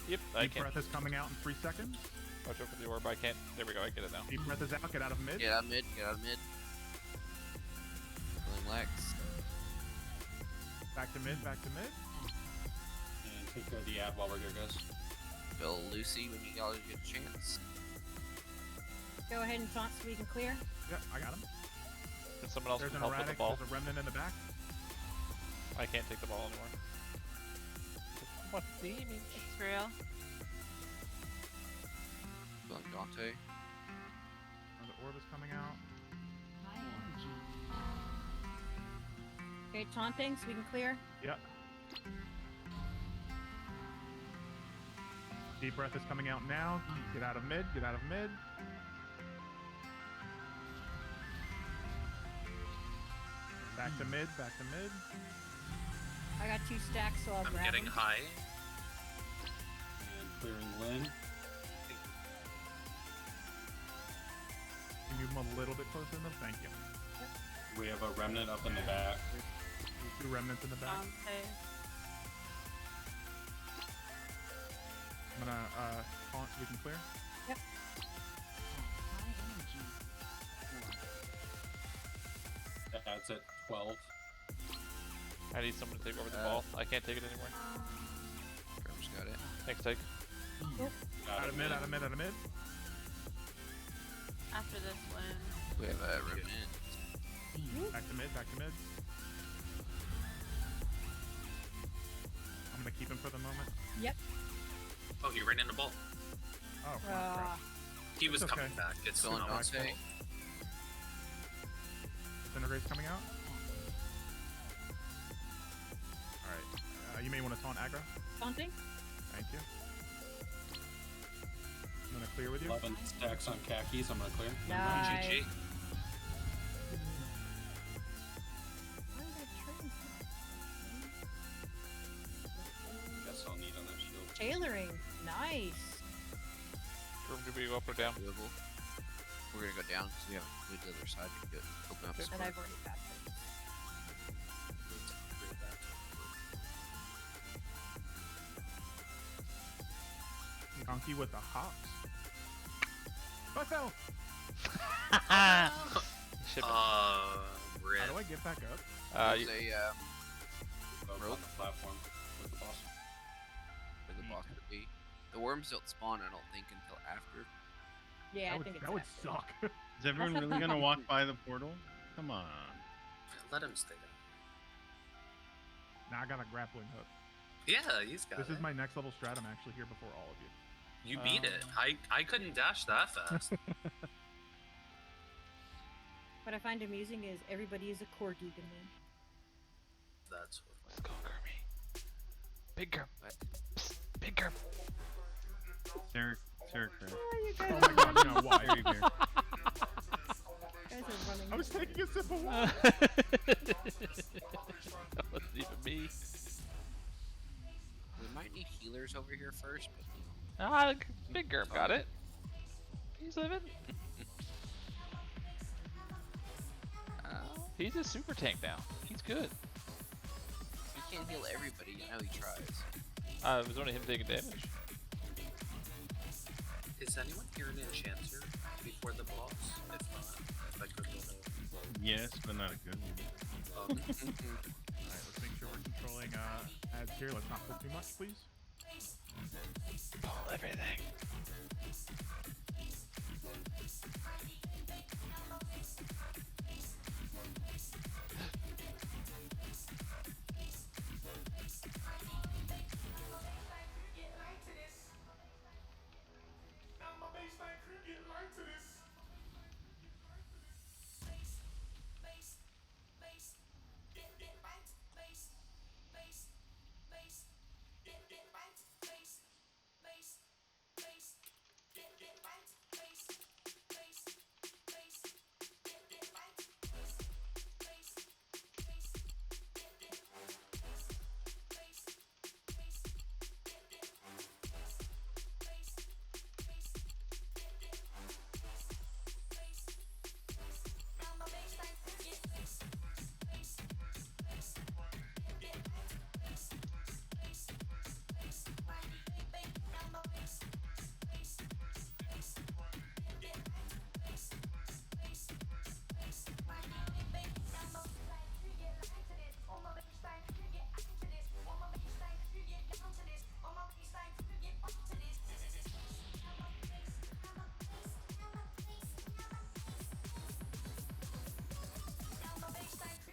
A: Yep, I
D: Deep
A: can't.
D: breath is coming out in 3 seconds.
A: Watch out for the orb. I can't. There we go. I get it now.
D: Deep breath is out. Get out of mid.
B: Get out of mid, get out of mid. Killing Lex.
D: Back to mid. Back to mid.
F: And take care of the ad while we're here, guys.
B: Bill Lucy when you guys get a chance.
C: Go ahead and taunt so we can clear.
D: Yep, I got him.
A: Can someone else
D: There's an
A: help with the
D: erratic.
A: ball?
D: There's a remnant in the back.
A: I can't take the ball anymore. What damage?
L: It's real.
B: Killing Dante.
D: The orb is coming out.
J: High energy.
C: Okay, taunting so we can clear.
D: Yep. Deep breath is coming out now. Get out of mid. Get out of mid. Back to mid. Back to mid.
C: I got 2 stacks, so I'll
M: I'm
C: grab
M: getting
C: them.
M: high.
F: And clearing Lynn.
D: Can you move a little bit closer to them? Thank you.
F: We have a remnant up in the back.
D: 2 remnants in the back.
L: Dante.
D: I'm gonna taunt so we can clear.
J: High energy.
F: That's at 12.
A: I need someone to take over the
B: Uh,
A: ball. I can't take it anymore.
B: Trevor's got it.
A: Next take.
F: Got
D: Out
F: it,
D: of mid.
F: man.
D: Out of mid. Out of mid.
L: After this win.
B: We have a remnant.
D: Back to mid. Back to mid. I'm gonna keep him for the moment.
C: Yep.
M: Oh, he ran in the ball.
D: Oh, crap.
M: He was
D: It's
M: coming
D: okay.
M: back. It's
B: Killing
M: not his
B: Dante.
M: fault.
D: Disintegrate's coming out. Alright. You may want to taunt aggro.
C: Taunting.
D: Thank you. I'm gonna clear with you.
F: 11 stacks on khakis. I'm gonna clear.
C: Nice.
M: GG.
C: Why did I train
F: Guess I'll need on that shield.
C: so? Tailoring. Nice.
A: Room to be go up or down.
B: Doable. We're gonna go down because we haven't completed the other side. We can go open up
A: Okay.
B: this
C: And
B: part.
C: I've already got them.
D: Donkey with the hops. I fell.
A: Ship it.
M: Rip.
D: How do I get back up?
B: There's
A: You-
B: a
F: Both
B: Rope.
F: on the platform with the boss.
B: where the boss would be. The worms don't spawn, I don't think, until after.
C: Yeah,
D: that
C: I
D: would,
C: think it's
D: that would
C: after.
D: suck.
I: Is everyone really gonna walk by the portal? Come on.
M: Let him stay there.
D: Now I got a grappling hook.
M: Yeah, he's got
D: This
M: it.
D: is my next level strat. I'm actually here before all of you.
M: You beat it. I couldn't dash that fast.
C: What I find amusing is everybody is a corgi to me.
M: That's what.
A: Let's go, Kirby. Big Kirby. Psst, Big Kirby.
I: Sir, Sir,
C: Oh, you guys,
D: Oh my god, no, why are you here?
C: guys are running.
D: I was taking a sip of water.
A: That wasn't even me.
B: We might need healers over here first, but
A: Big Gerb got it. He's living. He's a super tank now. He's good.
B: He can't heal everybody. You know he tries.
A: It was only him taking damage.
M: Is anyone here an enchanter before the boss? If not, if I could go
I: Yes, but not a good one.
D: Alright, let's make sure we're controlling ads here. Let's not pull too much, please.
A: Pull everything.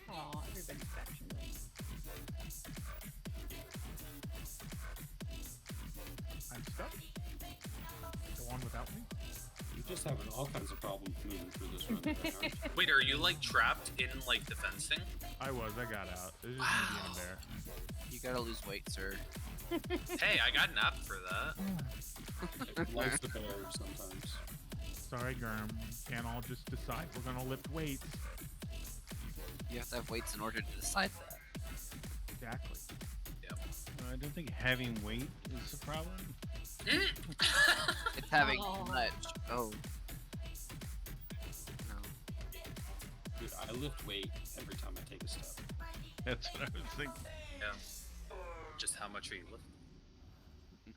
C: Oh, everybody's faction.
D: I'm stuck. Go on without me.
F: You're just having all kinds of problems moving through this run. Today, aren't you?
M: Wait, are you like trapped in like the fencing?
D: I got out. There's just me being there.
B: You gotta lose weight, sir.
M: Hey, I got napped for that.
F: Life's the bear sometimes.
D: Sorry, Germ. Can't all just decide we're gonna lift weights.
B: You have to have weights in order to decide that.
D: Exactly.
I: I don't think having weight is the problem.
B: It's having too much. Oh. No.
F: Dude, I lift weight every time I take a step.
I: That's what I was thinking.
M: Yeah. Just how much are you lifting?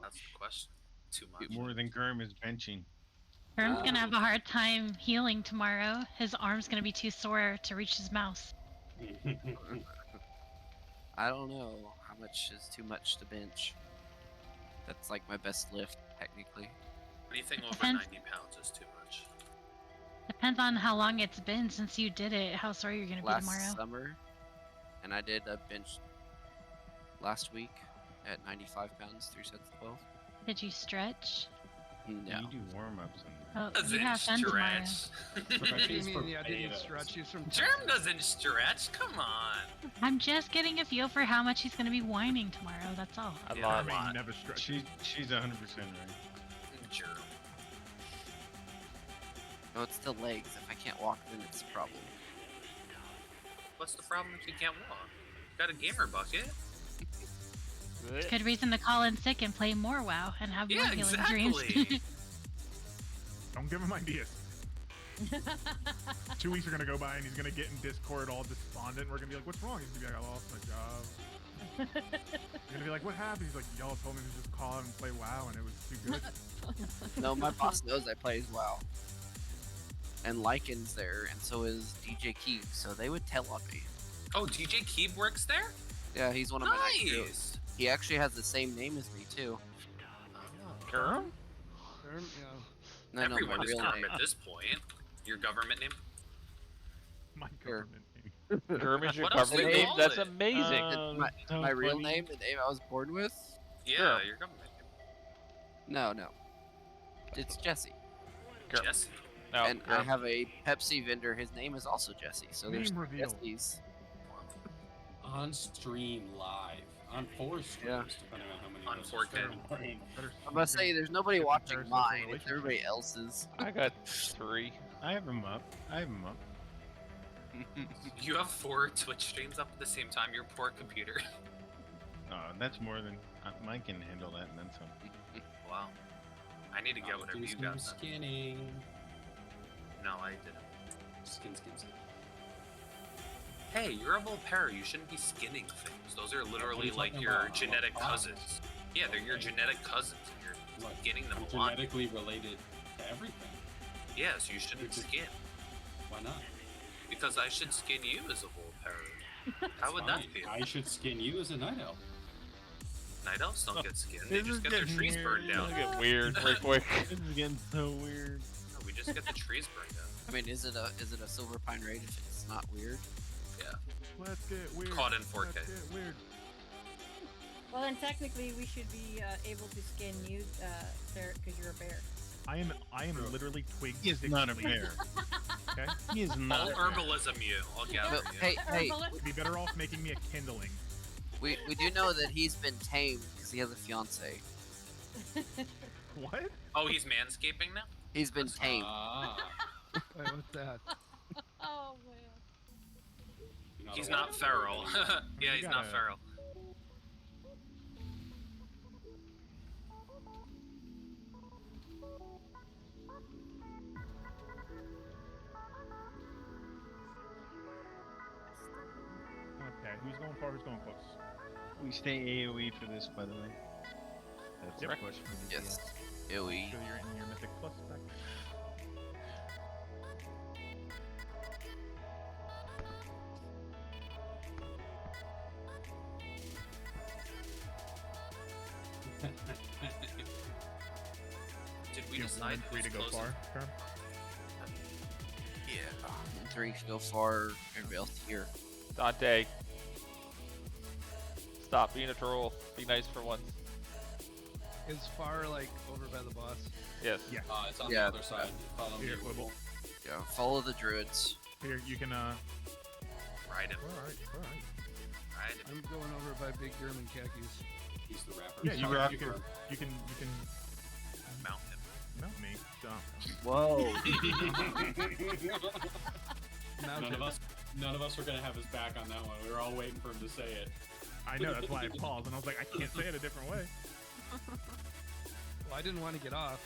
M: That's the question. Too much.
I: More than Germ is benching.
H: Herm's gonna have a hard time healing tomorrow. His arm's gonna be too sore to reach his mouse.
B: I don't know how much is too much to bench. That's like my best lift, technically.
M: Anything over
H: Depends.
M: 90 pounds is too much.
H: Depends on how long it's been since you did it, how sore you're gonna be
B: Last
H: tomorrow.
B: summer, and I did a bench last week at 95 pounds, 3 sets of 12.
H: Did you stretch?
B: No.
I: You do warm-ups and
H: Oh,
M: Doesn't
H: you have fun tomorrow.
M: stretch.
F: What you
K: mean, I didn't stretch? He's from
M: Germ doesn't stretch. Come on.
H: I'm just getting a feel for how much he's gonna be whining tomorrow, that's all.
A: A
M: Yeah,
A: lot.
M: a lot.
D: Never stretch.
I: she's 100% right.
M: Germ.
B: No, it's the legs. If I can't walk, then it's a problem.
M: What's the problem if you can't walk? Got a gamer bucket.
H: Good reason to call in sick and play more WoW and have more
M: Yeah,
H: healing
M: exactly.
H: dreams.
D: Don't give him ideas. 2 weeks are gonna go by and he's gonna get in Discord all despondent. We're gonna be like, "What's wrong?" He's gonna be like, "I lost my job." You're gonna be like, "What happened?" He's like, "Y'all told me to just call out and play WoW, and it was too good."
B: No, my boss knows I play as well. And Lycan's there, and so is DJ Keeb, so they would tell on me.
M: Oh, DJ Keeb works there?
B: Yeah, he's one of my next dudes.
M: Nice.
B: He actually has the same name as me, too.
A: Germ?
K: Yeah.
B: No, no, my
M: Everyone is
B: real
M: Germ
B: name.
M: at this point. Your government name?
D: My
B: Sure.
D: government name.
A: Germ is your
M: What else do
A: government
M: you
A: name?
M: call
A: That's
M: it?
A: amazing.
B: My,
I: so
B: my real
I: funny.
B: name, the name I was born with?
M: Yeah,
A: Germ.
M: your government name.
B: No, no. It's Jesse.
A: Germ.
M: Jesse.
A: No,
B: And I
A: Germ.
B: have a Pepsi vendor. His name is also Jesse. So there's
D: Name reveal.
B: Jesse's.
F: On stream live. On 4 streams,
B: Yeah.
F: depending on how many
M: On
F: of us
M: 4K.
F: are playing.
B: I'm about to say, there's nobody
D: Good
B: watching
D: comparison
B: mine.
D: for
B: It's everybody else's.
A: I got 3.
I: I have him up.
M: You have 4 Twitch streams up at the same time, your poor computer.
I: That's more than mine can handle that, and then some.
M: Wow. I need to get whatever
F: Do
M: you
F: some
M: got. Then.
F: skinning.
M: No, I didn't.
F: Skin.
M: Hey, you're a Volpera. You shouldn't be skinning things. Those are literally
F: you
M: like
F: talking
M: your
F: about?
M: genetic
F: Oh.
M: cousins. Yeah, they're your genetic cousins. And you're
F: What?
M: skinning them
F: I'm
M: a lot.
F: genetically related to everything.
M: Yes, you shouldn't skin.
F: Why not?
M: Because I should skin you as a Volpera. How would that
F: Fine.
M: feel?
F: I should skin you as a night elf.
M: Night elves don't get skinned. They
I: This
M: just
I: is
M: get their
I: getting
M: trees burned
I: weird.
M: down.
A: It'll get weird real quick.
I: This is getting so weird.
M: No, we just get the trees burned down.
B: I mean, is it a Silverpine raid if it's not weird?
M: Yeah.
D: Let's get weird.
M: Caught in 4K.
D: Let's get weird.
C: Well, then technically we should be able to skin you, Sarah, because you're a bear.
D: I am literally twig.
I: He is not a bear.
D: Okay.
I: He is
M: I'll
I: not.
M: herbalism you. I'll gather
B: But,
M: you.
B: hey,
D: You'd be better off making me a kindling.
B: we do know that he's been tamed because he has a fiance.
D: What?
M: Oh, he's manscaping now?
B: He's been tamed.
F: Ah.
I: Wait, what's that?
C: Oh man.
M: He's not feral. Yeah, he's not
D: gotta-
M: feral.
D: Okay. Who's going far? Who's going close?
I: We stay AoE for this, by the way. That's
D: Yep.
I: a question for the
B: Yes.
I: DM.
B: AoE.
D: So you're in your mythic plus back.
M: Did we
D: You have one
M: decide
D: and three to
M: who's
D: go
M: closest?
D: far. Term?
B: Yeah. 3 should go far. Everybody else here.
A: Dante. Stop being a troll. Be nice for once.
N: Is far like over by the boss?
A: Yes.
D: Yeah.
F: It's on
B: Yeah.
F: the other side. Follow me.
D: Here, Wibble.
B: Yeah. Follow the druids.
D: Here, you can
M: Ride him.
D: All right. All right.
M: Ride him.
N: I'm going over by Big German khakis.
F: He's the rapper.
D: Yeah, you
F: Sorry,
D: can.
F: for-
D: You can
M: Mount him.
D: mount me. Stop.
B: Whoa.
F: None of us were gonna have his back on that one. We were all waiting for him to say it.
D: I know. That's why I paused, and I was like, I can't say it a different way.
N: Well, I didn't want to get off.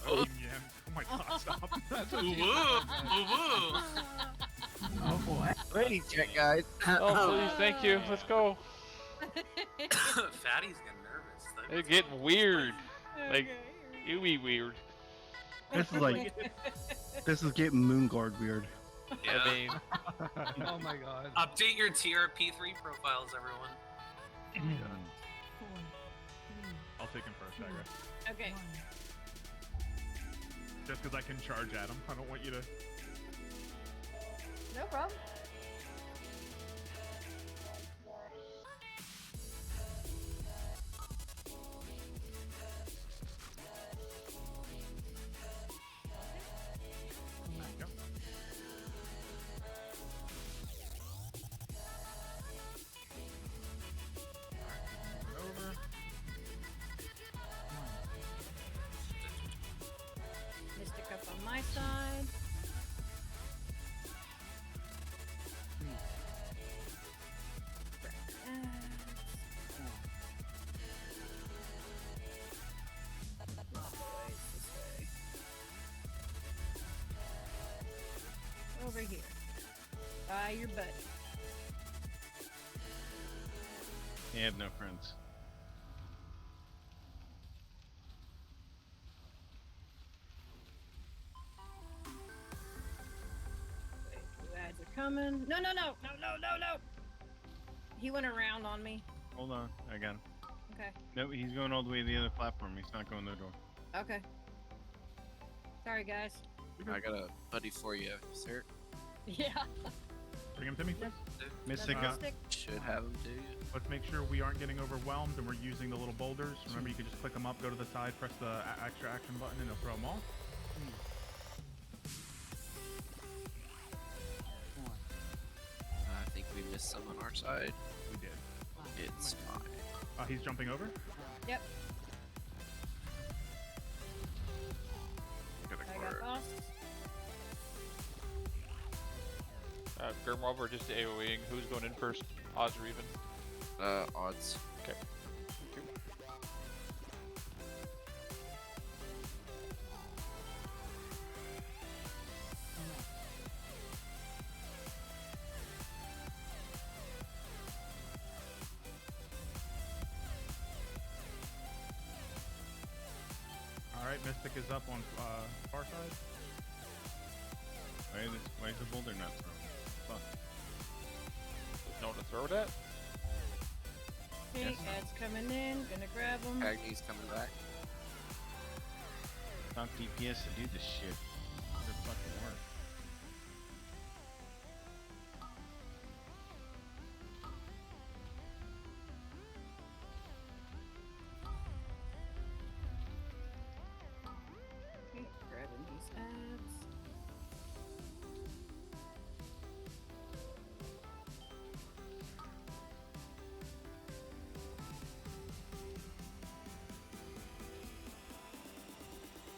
D: Oh yeah. Oh my God! Stop.
N: That's what
M: Ooh,
N: you
M: woo!
N: said,
M: Ooh, woo!
G: Oh boy.
B: Ready, check, guys.
A: Oh, please, thank you. Let's go.
M: Fatty's getting nervous.
A: It's getting weird. Like, ooey weird.
I: This is like, this is getting Moonguard weird.
M: Yeah.
A: I mean,
N: Oh my god.
M: Update your TRP3 profiles, everyone.
D: I'll take him first, I guess.
C: Okay.
D: Just because I can charge at him, I don't want you to.
C: No problem.
D: Yep. Over.
C: Mystic up on my side. Over here. By your buddy.
I: They have no friends.
C: Two ads are coming. No, no, no, no, no, no, no. He went around on me.
I: Hold on, again.
C: Okay.
I: No, he's going all the way to the other platform. He's not going the door.
C: Okay. Sorry, guys.
B: I got a buddy for you, sir.
C: Yeah.
D: Bring him to me, please.
I: Mystic
C: That's
I: up.
C: Mystic.
B: Should have him do.
D: Let's make sure we aren't getting overwhelmed and we're using the little boulders. Remember, you can just click them up, go to the side, press the extra action button, and it'll throw them all.
B: I think we missed some on our side.
D: We did.
B: It's fine.
D: He's jumping over.
C: Yep.
B: Look at the
C: I
B: corner.
C: got boss.
A: Grim Robber just AoEing. Who's going in first? Odds or even?
B: Odds.
A: Okay.
D: Alright, Mystic is up on far side.
I: Why is the boulder not thrown? Fuck.
A: There's no one to throw it at?
C: Okay, Ed's coming in. Gonna grab him.
B: Agni's coming back.
I: Stop DPS to do this shit. It fucking work.
C: Okay, grabbing these ads.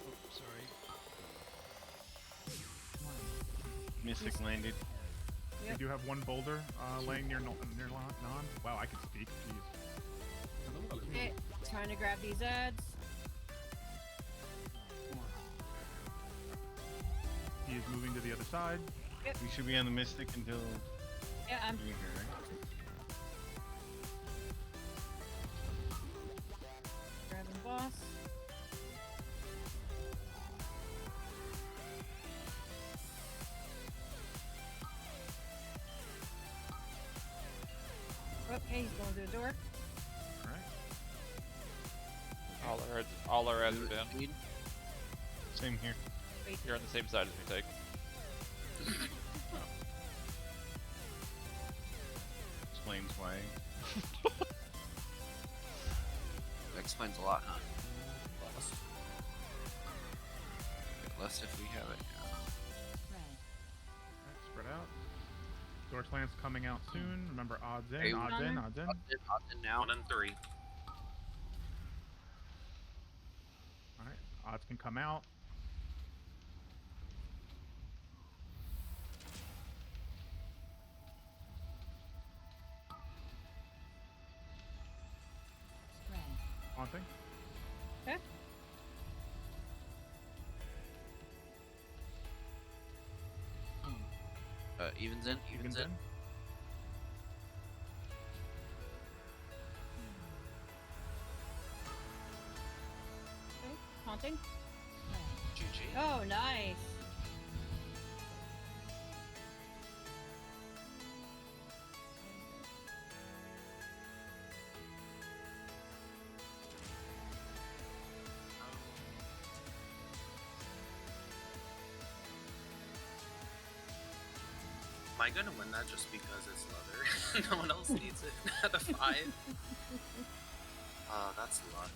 N: Oh, sorry.
I: Mystic landed.
C: Yep.
D: We do have one boulder laying near Non. Wow, I can speak. Jeez.
C: Okay, trying to grab these ads.
D: He is moving to the other side.
I: We should be on the Mystic until
C: Yeah, I'm
I: you get here, right?
C: grabbing boss. Okay, he's going to the door.
D: Alright.
A: All our ads are down.
I: Same here.
C: Wait,
A: You're on the same side as me, take.
I: Explains why.
B: That explains a lot, huh? Get less if we have it.
D: Alright, spread out. Door slant's coming out soon. Remember, odds in,
B: Hey,
D: odds in, odds in.
B: Odds in now.
M: 1 and 3.
D: Alright, odds can come out. Haunting.
C: Okay.
B: Evens in. Evens in.
C: Okay, haunting.
M: GG.
C: Oh, nice.
M: Am I gonna win that just because it's leather? No one else needs it at a 5. That's a lot.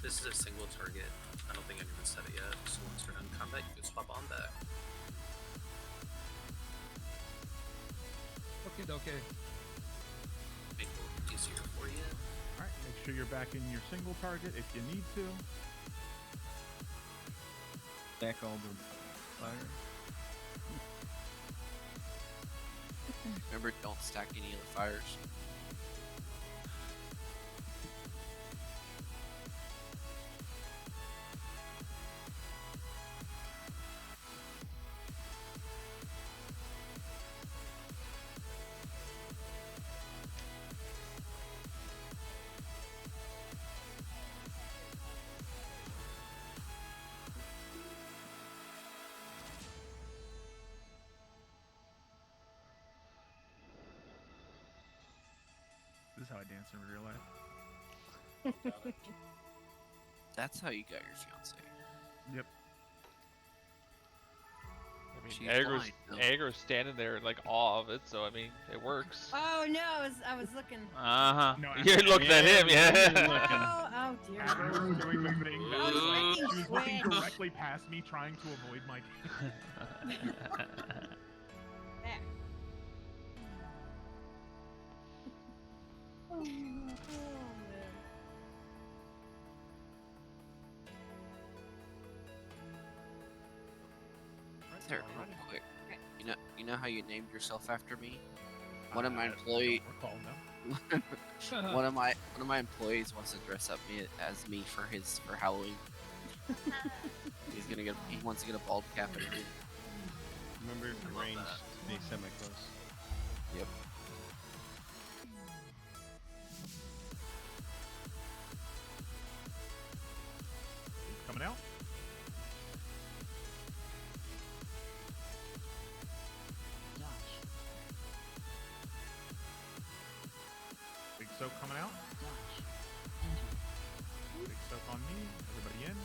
M: This is a single target. I don't think anyone's said it yet. So once you're done combat, you can swap on back.
N: Okay.
M: Make it a little easier for you.
D: Alright, make sure you're back in your single target if you need to.
I: Back all the fire.
B: Remember, don't stack any of the fires.
D: This is how I dance in real life.
B: That's how you got your fiance.
D: Yep.
A: I mean,
B: She's
A: Aggro's,
B: blind, no?
A: Aggro's standing there in like awe of it, so I mean, it works.
C: Oh no, I was looking.
A: Uh-huh.
D: No,
A: You're looking at him, yeah.
C: Oh dear.
D: Agro was doing the thing.
C: I was making
D: She was looking
C: switch.
D: directly past me, trying to avoid my.
C: There. Oh, man.
B: There, real quick. You You know how you named yourself after me? One of
D: I
B: my
D: don't
B: employee,
D: recall, no.
B: one of my employees wants to dress up me as me for Halloween. He wants to get a bald cap and everything.
I: Remember the range to be semi-close.
B: Yep.
D: Coming out.
J: Dodge.
D: Big soak coming out.
J: Dodge. Enter.
D: Big soak on me. Everybody in.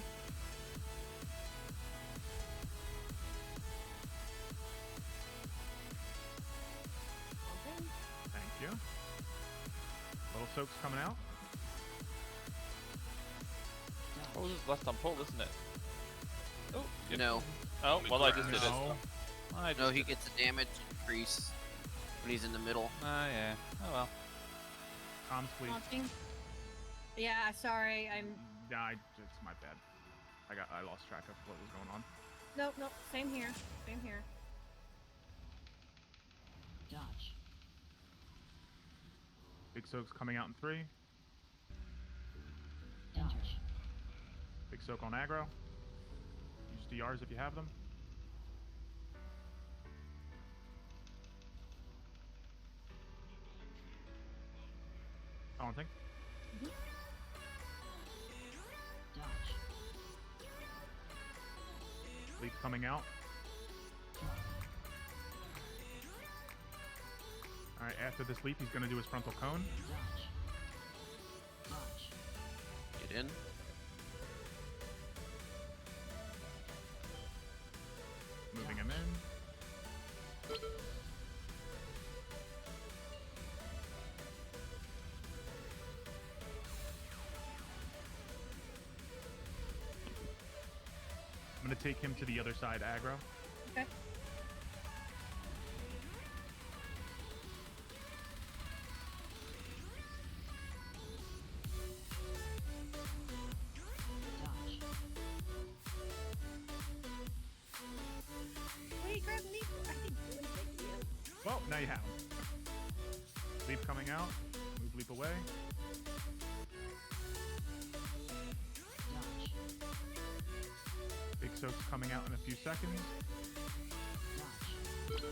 C: Okay.
D: Thank you. Little soak's coming out.
A: Oh, this is left on pull, isn't it? Oh, yep.
B: No.
A: Oh, well, I just did it.
D: No.
B: No, he gets a damage increase when he's in the middle.
A: Ah, yeah. Oh, well.
D: Comms, please.
C: Haunting. Yeah, sorry.
D: It's my bad. I lost track of what was going on.
C: Nope, nope. Same here. Same here.
J: Dodge.
D: Big soak's coming out in 3.
J: Dodge.
D: Big soak on aggro. Use DRs if you have them. Haunting.
J: Dodge.
D: Leap coming out. Alright, after this leap, he's going to do his frontal cone.
J: Dodge. Dodge.
B: Get in.
D: Moving him in. I'm going to take him to the other side aggro.
C: Okay.
J: Dodge.
C: Wait, grab me. I didn't do anything to you.
D: Well, now you have him. Leap coming out. Move leap away.
J: Dodge.
D: Big soak's coming out in a few seconds.
J: Dodge. Enter.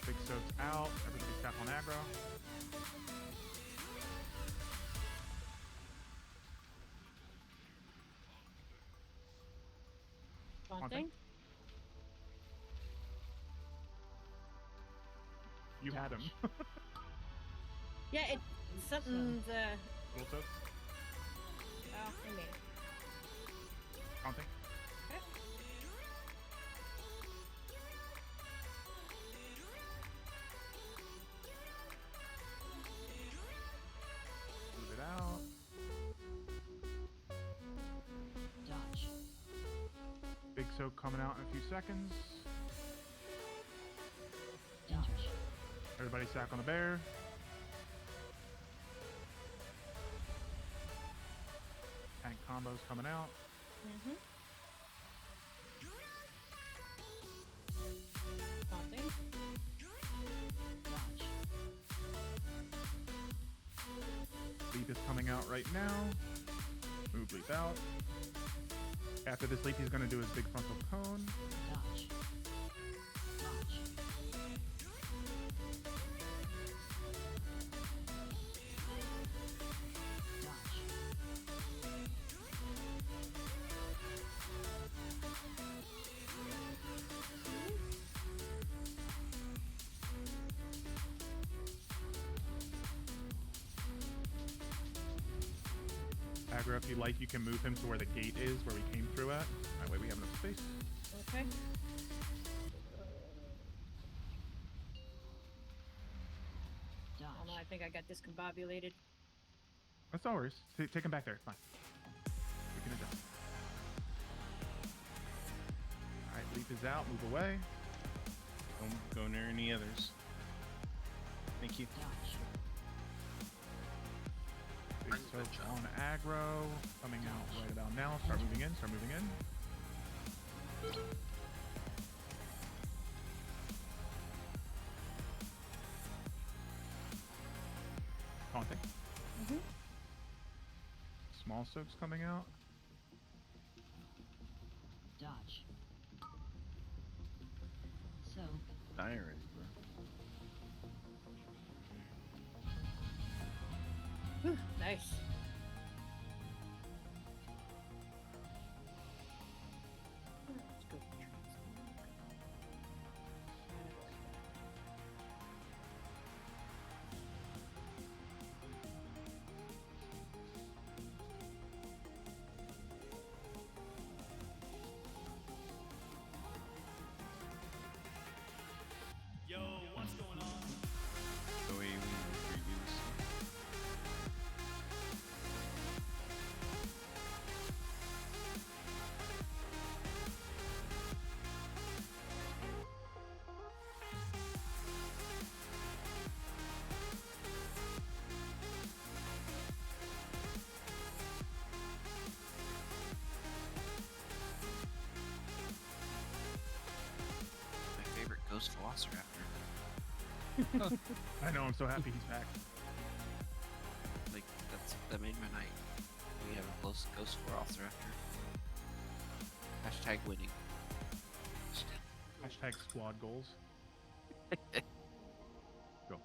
D: Big soak's out. Everybody step on aggro.
C: Haunting.
D: You had him.
C: Yeah, something's
D: Little soak.
C: off for me.
D: Haunting.
C: Okay.
D: Move it out.
J: Dodge.
D: Big soak coming out in a few seconds.
J: Dodge.
D: Everybody sack on the bear. Tank combos coming out.
C: Mm-hmm. Haunting.
J: Dodge.
D: Leap is coming out right now. Move leap out. After this leap, he's going to do his big frontal cone.
J: Dodge. Dodge. Dodge.
D: Aggro, if you like, you can move him to where the gate is, where we came through at. That way we have enough space.
C: Okay.
J: Dodge.
C: Oh no, I think I got discombobulated.
D: That's no worries. Take him back there. It's fine. We can adjust. Alright, leap is out. Move away.
I: Don't go near any others. Thank you.
J: Dodge.
D: Big soak on aggro. Coming out right about now. Start moving in. Start moving in. small soaks coming out.
J: Dodge. Soak.
I: Diary, bro.
C: Whew, nice. Let's go.
I: So we reduce.
B: My favorite ghost velociraptor.
D: I know. I'm so happy he's back.
B: Like that made my night. We have a close ghost velociraptor. Hashtag winning.
D: Hashtag squad goals. Go.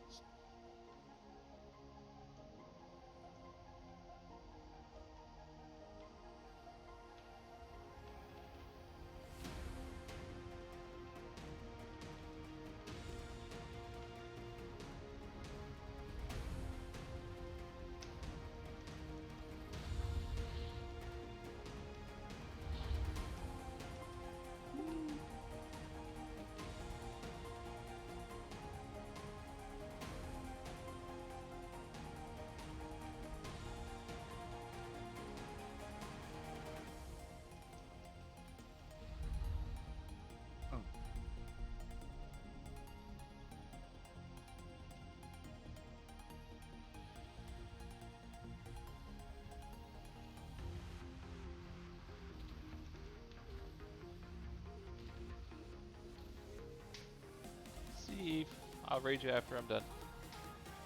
A: Steve, I'll raid you after I'm done.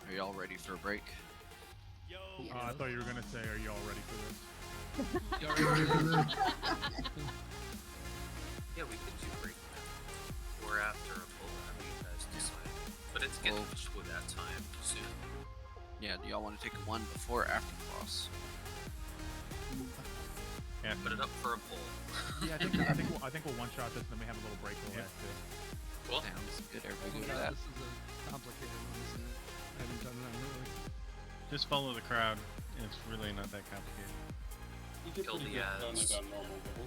B: Are y'all ready for a break?
D: I thought you were gonna say, "Are you all ready for this?"
M: Yeah, we could do break or after a pull, whatever you guys decide. But it's getting to that time soon.
B: Yeah, do y'all want to take one before or after the boss?
M: Yeah, put it up for a poll.
D: Yeah, I think we'll one shot this, and then we have a little break. We'll have to.
M: Cool.
B: Sounds good. Everybody
N: Oh
B: good
N: my
B: with
N: God,
B: that?
N: this is a complicated one, isn't it? I haven't done it on really.
I: Just follow the crowd. It's really not that complicated.
F: You get
M: Kill
F: pretty
M: the
F: good done
M: ads.
F: it on normal level.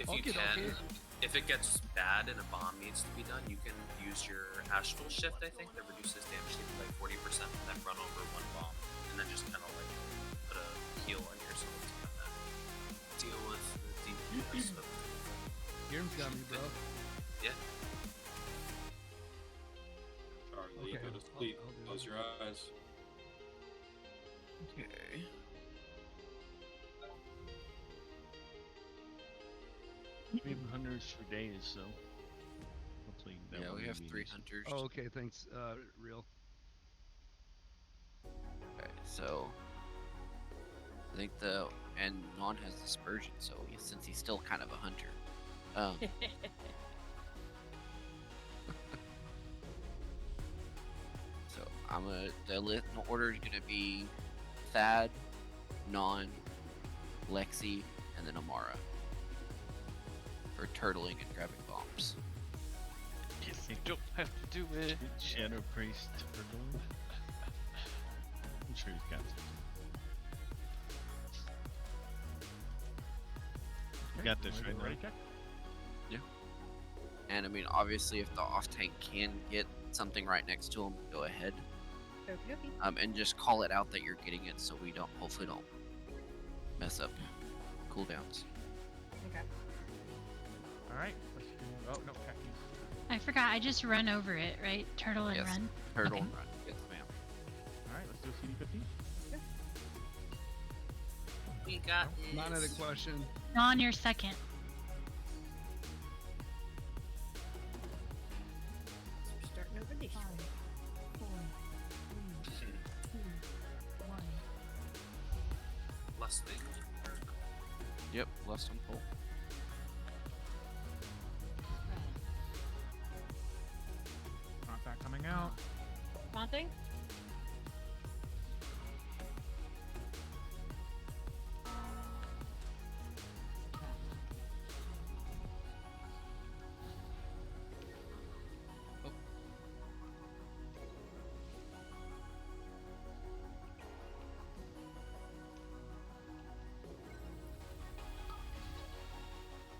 M: If you
N: Okay,
M: can,
N: okay.
M: if it gets bad and a bomb needs to be done, you can use your astral shift, I think, that reduces damage taken by 40% and then run over one bomb. And then just kind of like put a heal on yourself to kind of deal with the DPS of
N: Grim's got me, bro.
M: yeah.
F: Charlie,
N: Okay,
F: go to
N: I'll
F: sleep.
N: do
F: Close
N: that.
F: your eyes.
B: Okay.
I: We have hunters for days, so hopefully that
B: Yeah,
I: won't
B: we have
I: be an
B: 3
I: issue.
B: hunters.
N: Oh, okay, thanks, real.
B: Okay, so I think and Non has dispersion, so since he's still kind of a hunter, so the order is gonna be Thad, Non, Lexi, and then Amara for turtling and grabbing bombs.
A: Yes, you don't have to do it.
I: Shadow Priest Turtle. I'm sure he's got some. You got this right now.
D: Ready, check?
B: And I mean, obviously, if the off tank can get something right next to him, go ahead.
C: Okey-dokey.
B: And just call it out that you're getting it, so we hopefully don't mess up cooldowns.
C: Okay.
D: All right. Let's do. Oh no, khakis.
H: I forgot. I just run over it, right? Turtle and
B: Yes.
H: run.
B: Turtle
H: Okay.
B: and run. Yes, ma'am.
D: All right. Let's do a CD15.
M: We got
N: Not at a question.
H: On your second.
C: We're starting over this.
J: 5, 4, 3, 2, 1.
M: less thing.
B: Yep, less than full.
D: Not that coming out.
C: Taunting?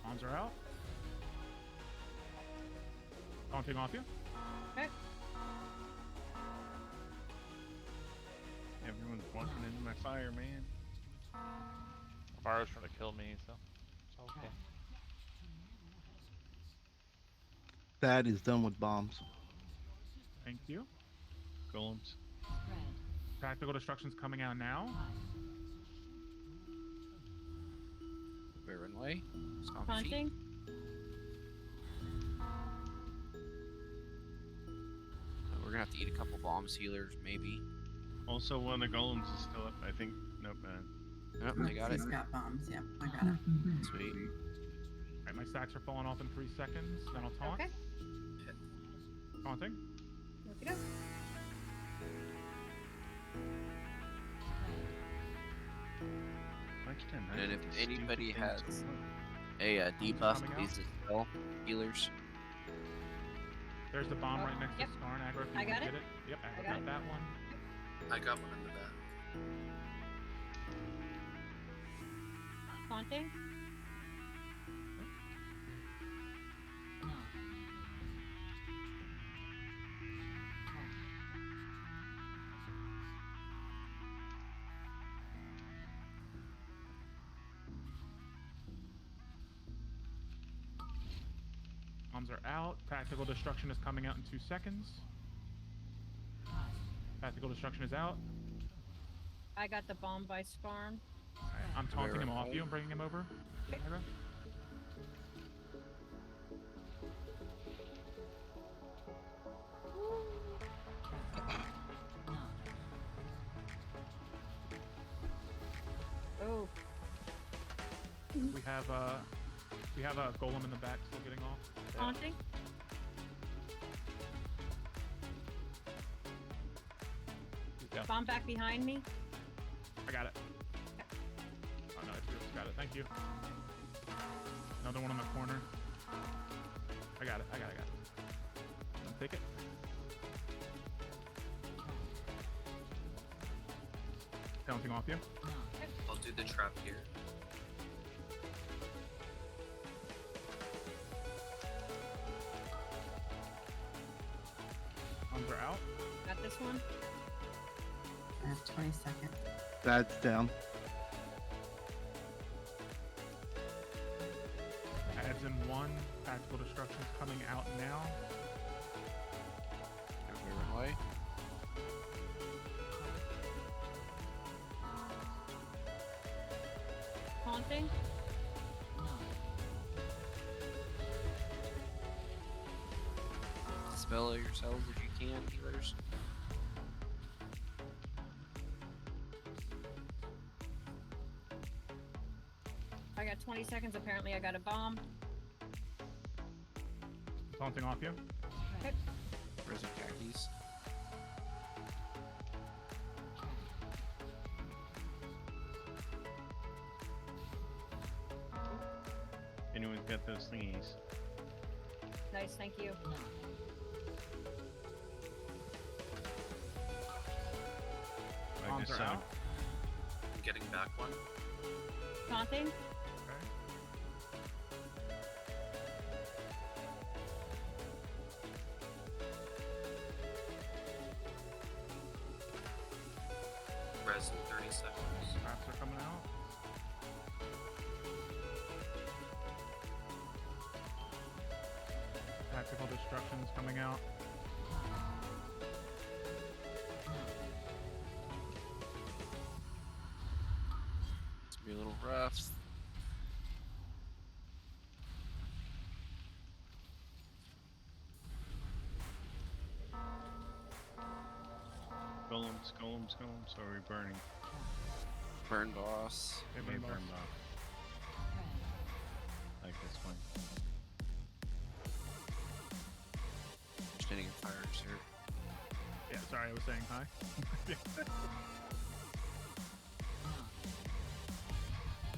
D: Bombs are out. Taunting off you.
C: Okay.
I: Everyone's walking into my fire, man.
A: Fire's trying to kill me, so it's okay.
O: That is done with bombs.
D: Thank you.
I: Golems.
D: Tactical destruction's coming out now.
B: Baron way. Stomp feet.
C: Taunting?
B: We're gonna have to eat a couple bombs, healers, maybe.
I: Also, one of the golems is still up. I think. Nope.
B: Nope, they got it.
K: He's got bombs. Yeah, I got it.
B: Sweet.
D: Alright, my stacks are falling off in 3 seconds. Then I'll taunt.
C: Okay.
D: Taunting.
C: Okey doke.
B: And if anybody has a debuff, please dispel healers.
D: There's the bomb right next
C: Yep.
D: to Skarn. Aggro, if you
C: I
D: want
C: got
D: to
C: it.
D: get it. Yep,
C: I
D: Aggro
C: got
D: got
C: it.
D: that one.
M: I got one in the back.
C: Taunting?
D: Bombs are out. Tactical destruction is coming out in 2 seconds. Tactical destruction is out.
C: I got the bomb by Skarn.
D: Alright, I'm taunting him off you and bringing him over. Aggro.
C: Oh.
D: We have a golem in the back still getting off.
C: Taunting?
A: Yeah.
C: Bomb back behind me.
D: I got it. Oh no, it's Rufus got it. Thank you. Another one on the corner. I got it. Take it. Bouncing off you.
M: I'll do the trap here.
D: Bombs are out.
C: Got this one.
K: I have 20 seconds.
O: That's down.
D: Adds in 1. Tactical destruction's coming out now.
B: Baron way.
C: Taunting?
B: Dispel yourselves if you can, healers.
C: I got 20 seconds. Apparently, I got a bomb.
D: Taunting off you.
C: Okay.
B: Risen khakis.
I: Anyone's got those thingies?
C: Nice, thank you.
I: I
D: Bombs
I: guess
D: are
I: so.
D: out.
M: I'm getting back one.
C: Taunting?
M: Res in 30 seconds.
D: Traps are coming out. Tactical destruction's coming out.
B: It's gonna be a little rough.
I: Golems, are we burning?
B: Burn boss.
D: Okay,
I: Maybe
D: burn
I: burn
D: boss.
I: boss. Like this one.
B: Standing in fire, sir.
D: Yeah, sorry, I was saying hi.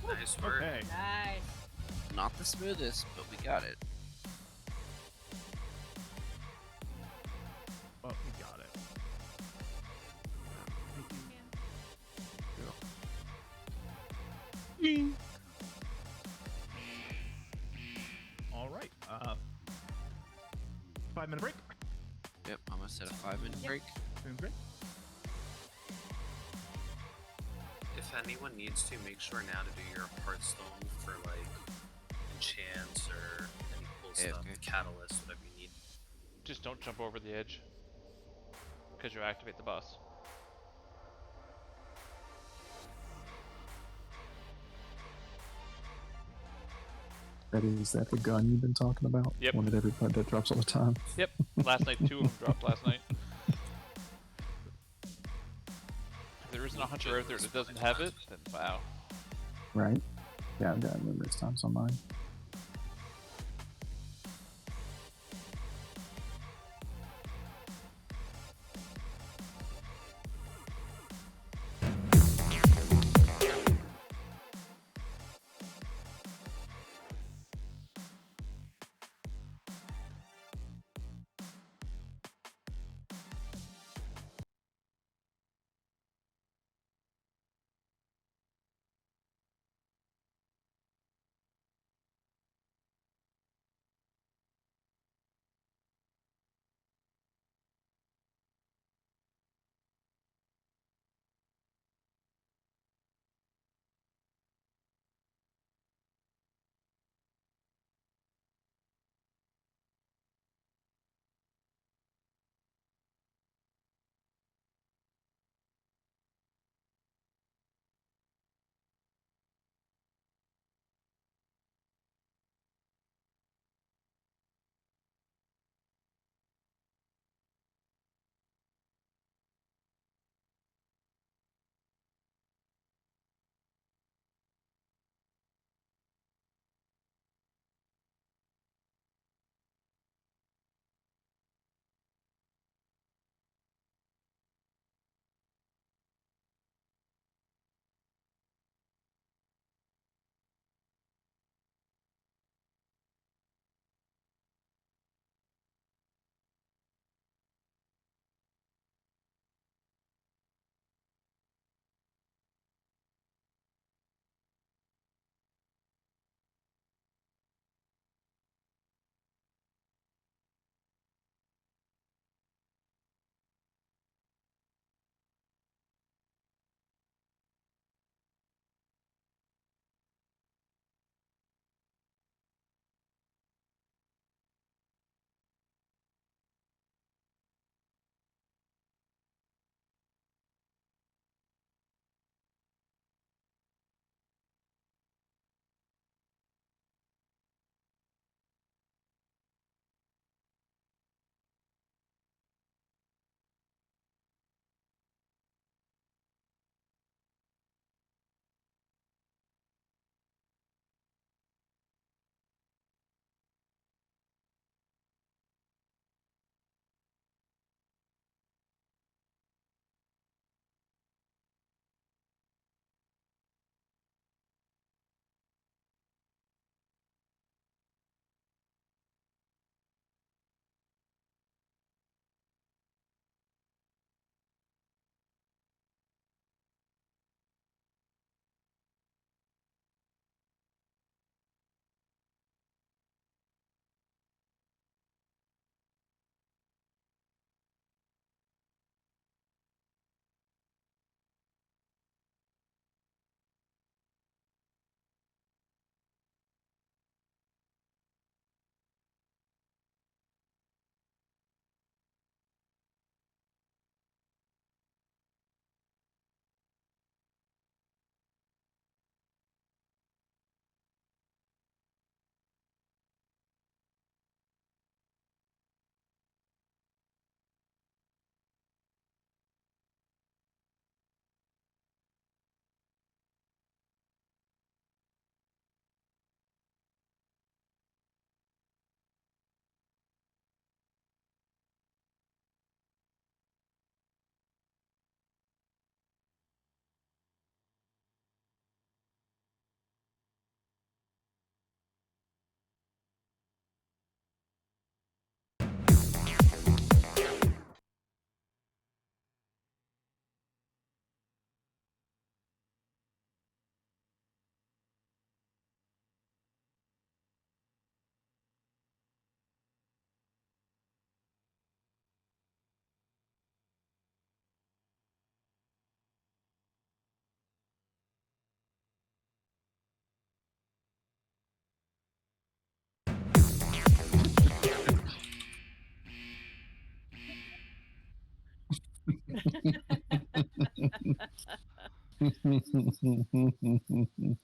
M: Nice work.
D: Okay.
C: Nice.
B: Not the smoothest, but we got it.
D: Oh, we got it. All right. 5-minute break.
B: Yep, I'm gonna set a 5-minute break.
D: Sounds great.
M: If anyone needs to, make sure now to do your Hearthstone for like enchants or any cool
B: Yeah,
M: stuff,
B: okay.
M: catalyst, whatever you need.
A: Just don't jump over the edge. Because you activate the boss.
G: Is that the gun you've been talking about?
A: Yep.
G: One that drops all the time.
A: Yep. Last night, 2 of them dropped last night. If there isn't a hunter out there that doesn't have it, then wow.
G: Right? Yeah, I've got it numerous times on mine.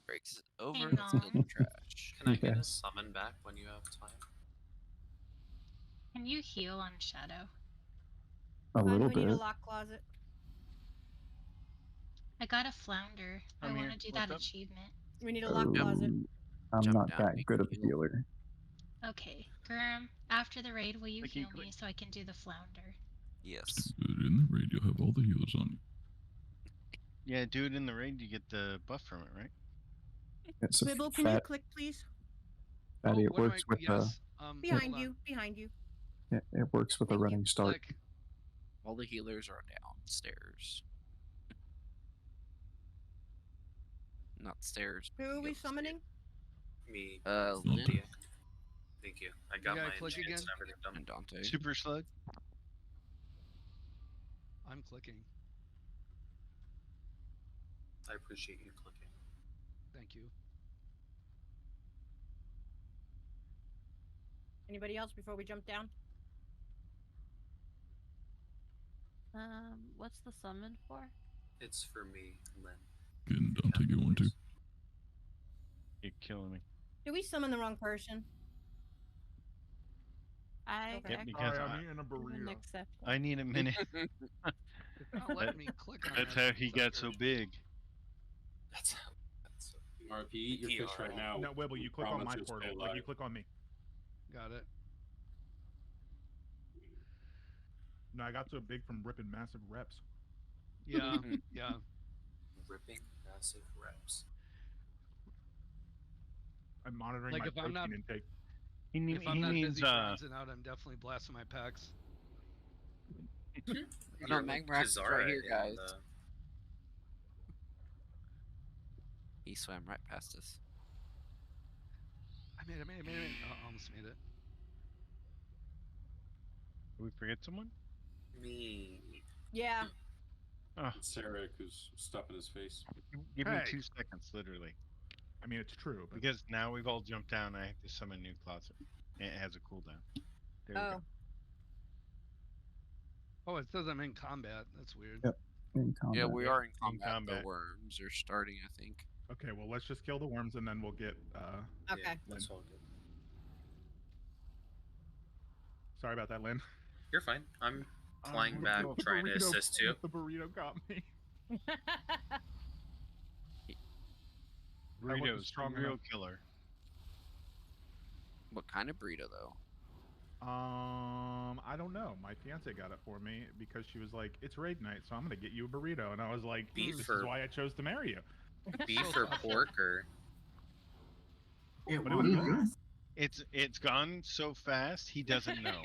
B: Breaks it over.
H: Hang
B: Let's build
H: on.
B: trash.
M: Can I get a
G: Yes.
M: summon back when you have time?
H: Can you heal on Shadow?
G: A little
C: We need a
G: bit.
C: lock closet.
H: I got a flounder. I
I: I'm
H: want
I: here.
H: to do
I: What's
H: that
I: up?
H: achievement.
C: We need a lock
G: Oh,
C: closet.
G: I'm
B: Jump
G: not
B: down,
G: that
B: make
G: good
B: a
G: of a
B: heal.
G: healer.
H: Okay, Gurm, after the raid, will you
I: Clicky,
H: heal
I: click.
H: me so I can do the flounder?
B: Yes.
P: In the raid, you'll have all the healers on you.
I: Yeah, do it in the raid. You get the buff from it, right?
G: It's a
C: Quibble, can you
G: fat,
C: click, please?
G: fatty. It
N: what do
G: works
N: I?
G: with
N: Yes.
C: Behind
N: hold on.
C: you, behind you.
G: it works with a
C: Thank you.
G: running start.
N: Click.
B: All the healers are downstairs. Not stairs.
C: Who are we
B: upstairs.
C: summoning?
M: Me.
B: Lynn
M: Thank you. I got
N: gotta
M: my
N: click
M: enchants
N: again?
M: and everything done.
B: and Dante.
I: Super slug.
N: I'm clicking.
M: I appreciate you clicking.
N: Thank you.
C: Anybody else before we jump down?
L: What's the summon for?
M: It's for me, Lynn.
P: Can Dante get one too?
I: You're killing me.
C: Did we summon the wrong person?
L: I
C: Okay.
I: Yep, because
D: I'm eating a burrito.
L: accept.
I: I need a minute.
N: It's not letting me click on
I: That's
N: that
I: how he got so
N: sucker.
I: big.
M: That's how. That's so
F: RP, eat your fish right now.
D: No, Wibble, you click on my
F: Promise you'll
D: portal.
F: stay
D: Like, you
F: alive.
D: click on me.
N: Got it.
D: No, I got so big from ripping massive reps.
N: Yeah. Yeah.
M: ripping massive reps.
D: I'm monitoring
N: Like
D: my
N: if I'm
D: protein
N: not-
D: intake.
I: He
N: If I'm not
I: needs
N: busy bronzing out, I'm definitely blasting my packs.
B: No, Magmarax is right here, guys. He swam right past us.
N: I made it. Oh, almost made it.
I: Did we forget someone?
M: Me.
C: Yeah.
I: Oh,
F: It's Sarek who's stuffing his face.
I: give me
D: Hey.
I: 2 seconds, literally.
D: I mean, it's true, but
I: Because now we've all jumped down. I have to summon a new closet. And it has a cooldown. There we
C: Oh.
I: go.
N: Oh, it says I'm in combat. That's weird.
G: Yep. In combat.
B: Yeah, we
I: Yep,
B: are in
I: in
B: combat.
I: combat.
B: The worms are starting, I think.
D: okay. Well, let's just kill the worms and then we'll get.
C: Okay.
M: Yeah, that's all good.
D: Sorry about that, Lynn.
M: You're fine. I'm flying back,
D: The
M: trying to
D: burrito-
M: assist you.
D: The burrito got me. I wasn't
I: Burritos,
D: strong
I: real
D: enough.
I: killer.
B: What kind of burrito, though?
D: I don't know. My fiance got it for me because she was like, "It's raid night, so I'm gonna get you a burrito," and I was like,
M: Beef
D: "This
M: or-
D: is why I chose to marry you."
M: Beef or pork or
D: But it was good.
I: It's gone so fast he doesn't know.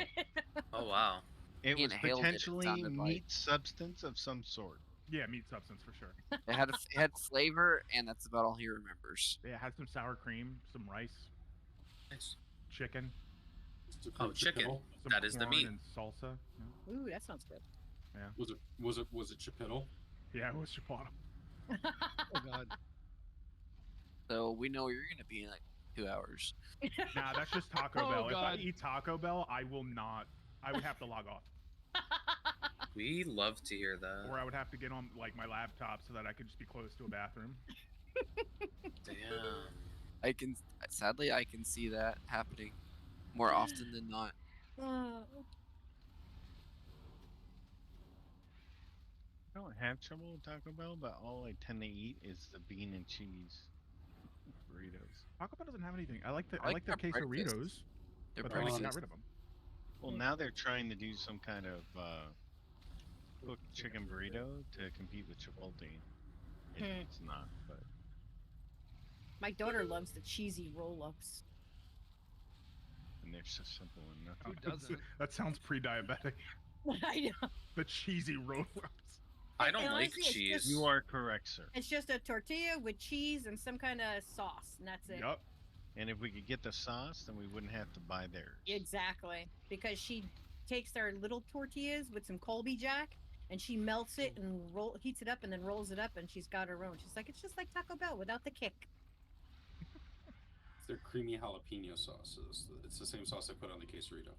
M: oh wow.
I: It
B: He
I: was
B: inhaled it, it
I: potentially
B: sounded like.
I: meat substance of some sort.
D: Yeah, meat substance for sure.
B: It had flavor, and that's about all he remembers.
D: Yeah, it had some sour cream, some rice,
M: Nice.
D: chicken,
M: Oh, chicken.
D: some
M: That is the
D: corn
M: meat.
D: and salsa. Yeah,
C: Ooh, that sounds good.
F: Was it Chipotle?
D: yeah, it was chipotle.
N: Oh god.
B: So we know you're gonna be in like 2 hours.
D: Nah, that's just Taco
N: Oh,
D: Bell. If I
N: God.
D: eat Taco Bell, I will not. I would have to log off,
M: We love to hear that.
D: or I would have to get on like my laptop so that I could just be close to a bathroom.
M: Damn.
B: Sadly, I can see that happening more often than not.
I: I don't have trouble with Taco Bell, but all I tend to eat is the bean and cheese burritos.
D: Taco Bell doesn't have anything. I like
B: I
D: their
B: like their
D: quesadillas,
B: breakfast. Their
D: but then they got
F: breakfast.
D: rid of them.
I: Well, now they're trying to do some kind of cooked chicken burrito to compete with Chipotle. It's not, but
C: My daughter loves the cheesy roll-ups.
I: and they're so simple and nothing.
N: Who doesn't?
D: That sounds pre-diabetic.
C: I know.
D: The cheesy roll-ups.
M: I don't
C: And
M: like
C: honestly, it's
M: cheese.
C: just-
I: You are correct, sir.
C: It's just a tortilla with cheese and some kind of sauce, and that's it.
D: Yup.
I: And if we could get the sauce, then we wouldn't have to buy theirs.
C: Exactly. Because she takes their little tortillas with some Colby Jack and she melts it and heats it up and then rolls it up and she's got her own. She's like, it's just like Taco Bell without the kick.
F: It's their creamy jalapeno sauce. It's the same sauce I put on the quesarito.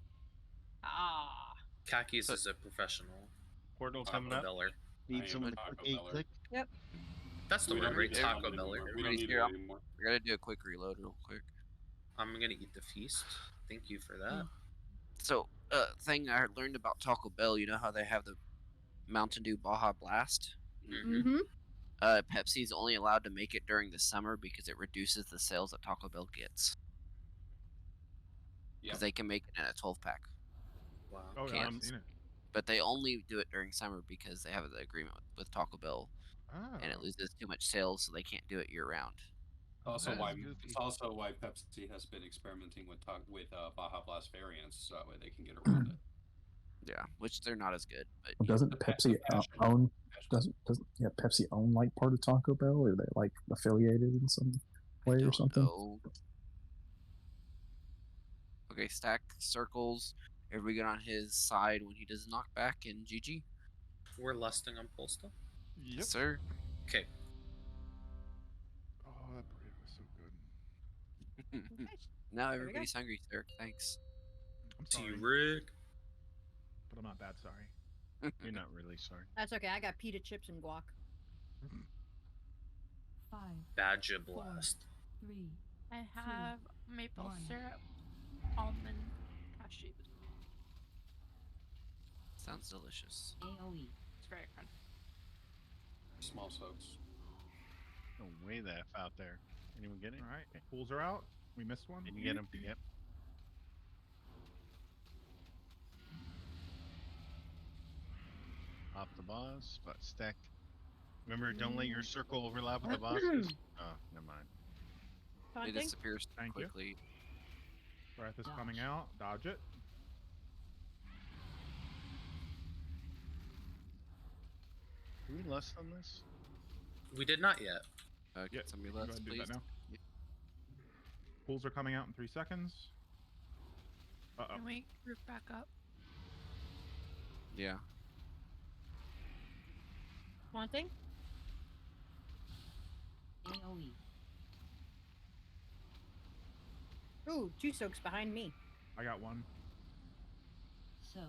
C: Ah.
M: Kakis is a professional.
I: portal
B: Taco
I: coming up.
B: Beller.
I: Need
F: I
I: someone
F: am
I: to
F: Taco
I: click a
F: Beller.
I: click.
C: Yep.
B: That's the
F: We
B: one,
F: don't
B: right?
F: need that
B: Taco
F: one
B: Beller.
F: anymore. We don't
B: Everybody's
F: need
B: here.
F: it
B: I'm
F: anymore.
B: gonna do a quick reload real quick. I'm gonna eat the feast. Thank you for that. So, thing I learned about Taco Bell, you know how they have the Mountain Dew Baja Blast?
C: Mm-hmm.
B: Pepsi's only allowed to make it during the summer because it reduces the sales that Taco Bell gets. Because they can make it in a 12-pack.
N: Wow.
D: Oh, yeah, I've seen it.
B: But they only do it during summer because they have the agreement with Taco Bell, and it
D: Oh.
B: loses too much sales, so they can't do it year round.
F: Also,
N: That is
F: why
N: goofy.
F: it's also why Pepsi has been experimenting with Baja Blast variants, so that way they can get around it.
B: Yeah, which they're not as good. But
G: Doesn't
F: The
G: Pepsi
F: passion.
G: own? Doesn't Pepsi own like part of Taco Bell? Or are they like affiliated in some way or something?
B: know. Okay, stack circles. Everybody get on his side when he does knockback and GG.
M: We're lusting on pole still?
D: Yep.
B: Yes, sir.
M: Okay.
D: Oh, that burrito was so good.
B: Now
C: we go.
B: everybody's hungry, sir. Thanks.
D: I'm sorry.
M: T-Rick.
D: But I'm not that sorry.
I: You're not really sorry.
C: That's okay. I got pita chips and guac.
J: 5,
M: Badger Blast.
J: 3.
L: I have maple
J: one.
L: syrup, almond, cashews.
B: Sounds delicious.
J: AOE.
L: It's very crunchy.
F: Small soaks.
I: No way that F out there. Anyone get it?
D: All right.
I: Okay.
D: Pools are out. We missed one.
I: Did you get him? Yep. Off the boss, but stacked. Remember, don't let your circle overlap with the bosses. Oh, never mind.
B: It
C: Taunting?
B: disappears
D: Thank you.
B: quickly.
D: Breath is coming out. Dodge it.
I: Do we lust on this?
M: We did not yet.
B: Can
D: Yeah,
B: somebody
D: go
B: let
D: ahead
B: us,
D: and do
B: please?
D: that now. Pools are coming out in 3 seconds. Uh-oh.
L: Can we group back up?
B: Yeah.
C: Taunting?
J: AOE.
C: Ooh, 2 soaks behind me.
D: I got one.
J: Soak.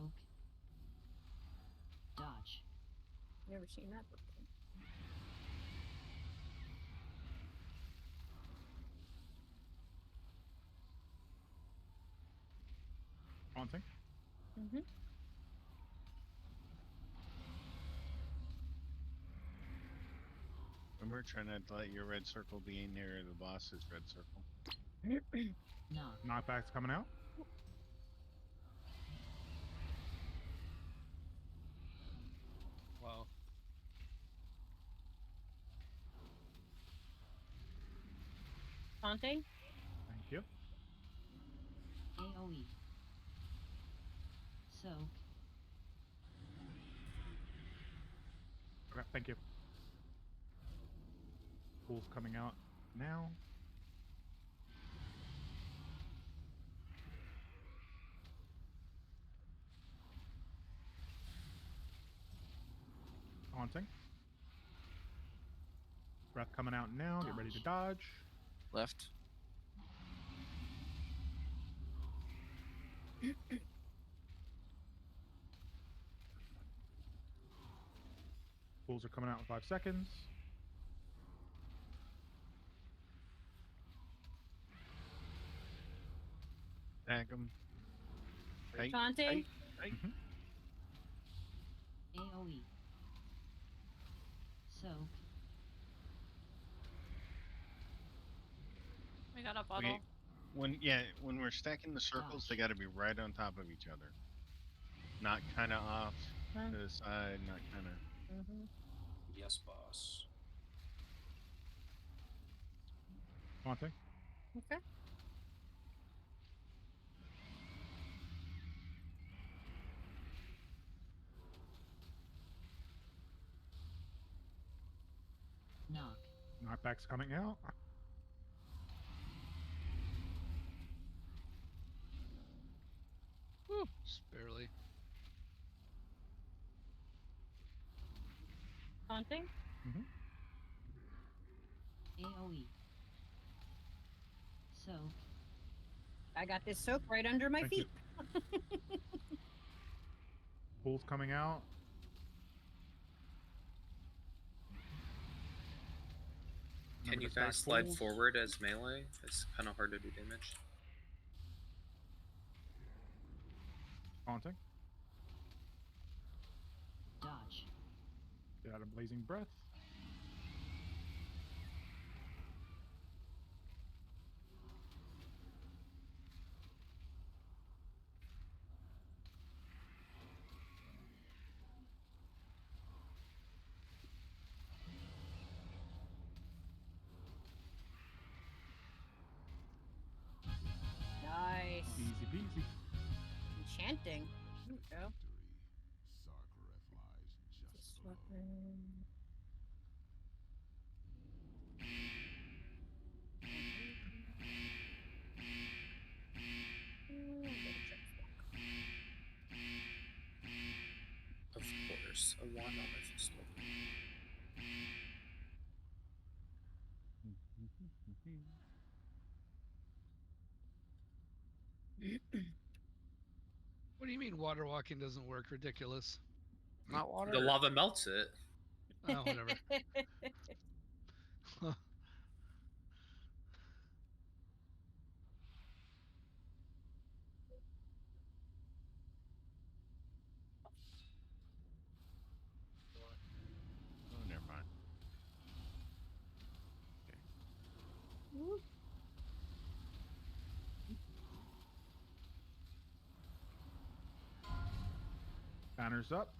J: Dodge.
C: Never seen that before.
D: Haunting.
C: Mm-hmm.
I: Remember, try not to let your red circle be near the boss's red circle.
J: Knock.
D: Knockback's coming out.
N: Wow.
C: Taunting?
D: Thank you.
J: AOE. Soak.
D: Okay, thank you. Pool's coming out now. Haunting. Breath coming out now. Get ready to dodge.
B: Left.
D: Pools are coming out in 5 seconds.
I: Tag him.
C: Taunting?
J: AOE. Soak.
L: We got a bottle.
I: When we're stacking the circles, they got to be right on top of each other. Not kind of off to the side, not kind of.
C: Mm-hmm.
F: Yes, boss.
D: Haunting.
C: Okay.
J: Knock.
D: Knockback's coming out.
N: Whew, just barely.
C: Taunting?
D: Mm-hmm.
J: AOE. Soak.
C: I got this soak right under my
D: Thank
C: feet.
D: Pool's coming out.
E: Can
D: Remember
E: you
D: to stack
E: guys slide
D: pools.
E: forward as melee? It's kind of hard to do damage.
D: Haunting.
J: Dodge.
D: Get out of blazing breath.
C: Nice.
D: Easy peasy.
C: Enchanting. There we go. This weapon.
E: Of course, a wand on my pistol.
N: What do you mean water walking doesn't work? Ridiculous.
B: Not water.
E: The lava melts it.
N: Oh, whatever.
I: Oh, never mind.
D: Banners up.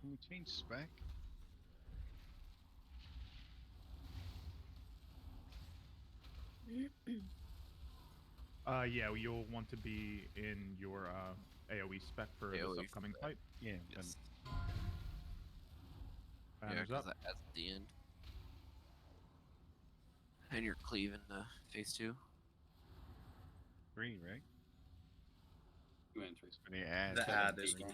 I: Can we change spec?
D: Yeah, you'll want to be in your AoE spec for this
B: AoE
D: upcoming
B: spec.
D: fight.
I: Yeah,
B: Yes. Yeah,
D: Banners
B: because
D: up.
B: that's at the end. And you're cleaving to phase 2.
I: 3, right?
F: 2 and 3.
I: For the ad.
E: The ad is
F: Big
E: wrong.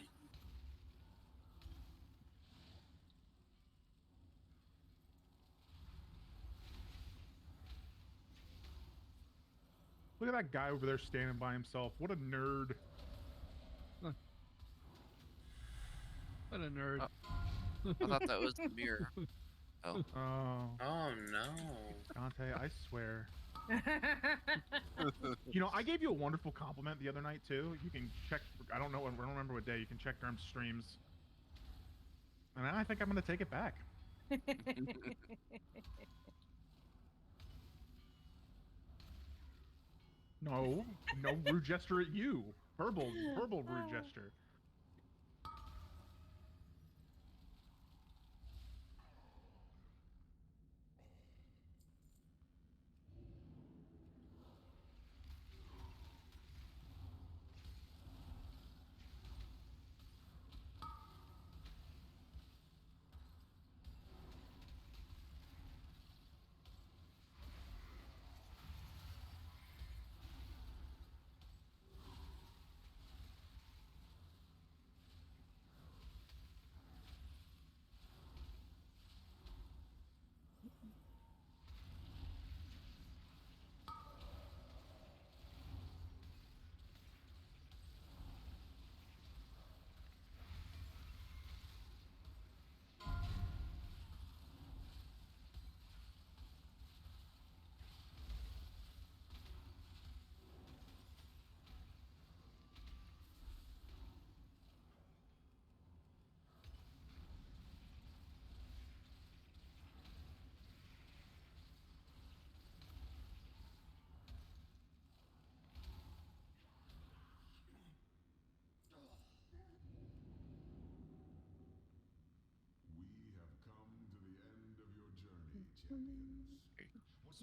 D: Look at that guy over there standing by himself. What a nerd.
N: What a nerd.
B: I thought that was the mirror. Oh.
D: Oh.
E: Oh no.
D: Dante, I swear. You know, I gave you a wonderful compliment the other night too. You can check. I don't remember what day. You can check Derm's streams. And I think I'm gonna take it back. No, no rude gesture at you. Verbal rude gesture.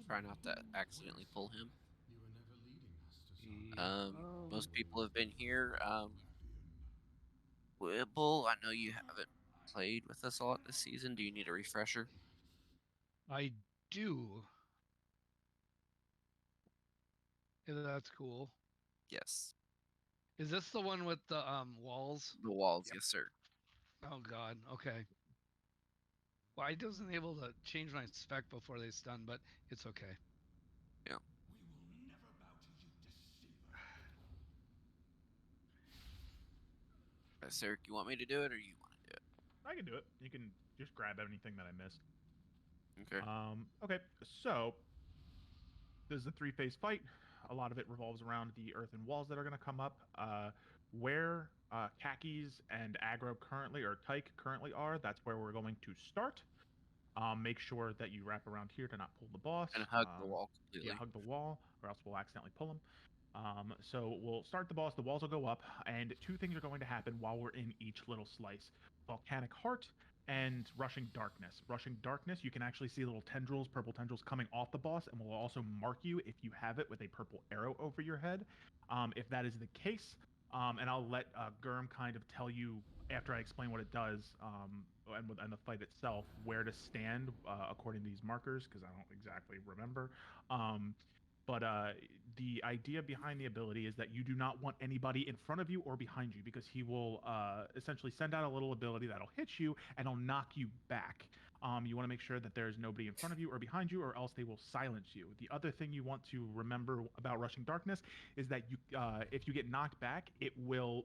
B: Try not to accidentally pull him. Most people have been here. Bull, I know you haven't played with us a lot this season. Do you need a refresher?
N: I do. Yeah, that's cool.
B: Yes.
N: Is this the one with the walls?
B: The walls, yes, sir.
N: Oh God. Okay. Well, I wasn't able to change my spec before they stun, but it's okay.
B: Yeah. Sarek, you want me to do it, or you want to do it?
D: I can do it. You can just grab anything that I missed.
B: Okay.
D: Okay, so this is a three-phase fight. A lot of it revolves around the earthen walls that are going to come up. Where Khakis and Aggro currently, or Tyke currently are, that's where we're going to start. Make sure that you wrap around here to not pull the boss.
B: And hug the wall completely.
D: Yeah, hug the wall, or else we'll accidentally pull him. So we'll start the boss. The walls will go up, and two things are going to happen while we're in each little slice: Volcanic Heart and Rushing Darkness. Rushing Darkness, you can actually see little tendrils, purple tendrils coming off the boss, and will also mark you if you have it with a purple arrow over your head. If that is the case, and I'll let Gurm kind of tell you after I explain what it does, and the fight itself, where to stand according to these markers, because I don't exactly remember. But the idea behind the ability is that you do not want anybody in front of you or behind you, because he will essentially send out a little ability that'll hit you and it'll knock you back. You want to make sure that there's nobody in front of you or behind you, or else they will silence you. The other thing you want to remember about Rushing Darkness is that you, if you get knocked back, it will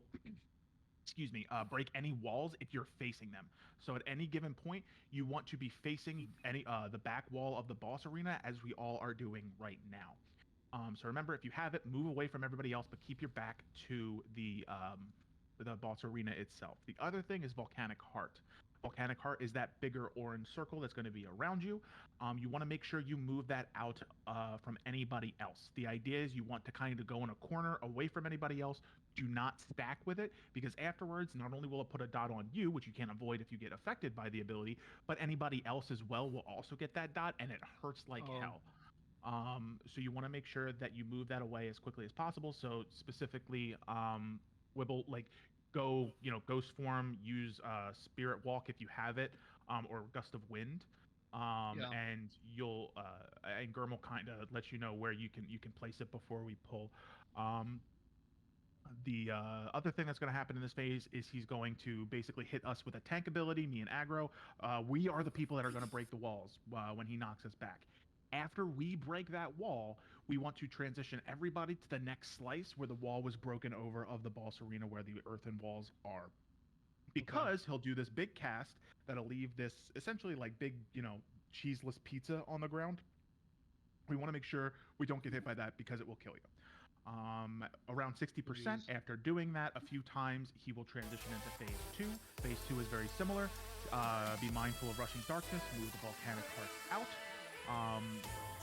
D: break any walls if you're facing them. So at any given point, you want to be facing the back wall of the boss arena, as we all are doing right now. So remember, if you have it, move away from everybody else, but keep your back to the boss arena itself. The other thing is Volcanic Heart. Volcanic Heart is that bigger orange circle that's going to be around you. You want to make sure you move that out from anybody else. The idea is you want to kind of go in a corner away from anybody else. Do not stack with it, because afterwards, not only will it put a dot on you, which you can't avoid if you get affected by the ability, but anybody else as well will also get that dot, and it hurts like hell. So you want to make sure that you move that away as quickly as possible. So specifically, Wibble, go, Ghost Form, use Spirit Walk if you have it, or Gust of Wind. And you'll and Gurm will kind of let you know where you can place it before we pull. The other thing that's going to happen in this phase is he's going to basically hit us with a tank ability, me and Aggro. We are the people that are going to break the walls when he knocks us back. After we break that wall, we want to transition everybody to the next slice where the wall was broken over of the boss arena, where the earthen walls are. Because he'll do this big cast that'll leave this essentially big, cheeseless pizza on the ground. We want to make sure we don't get hit by that, because it will kill you. Around 60%. After doing that a few times, he will transition into phase 2. Phase 2 is very similar. Be mindful of Rushing Darkness, move the Volcanic Heart out.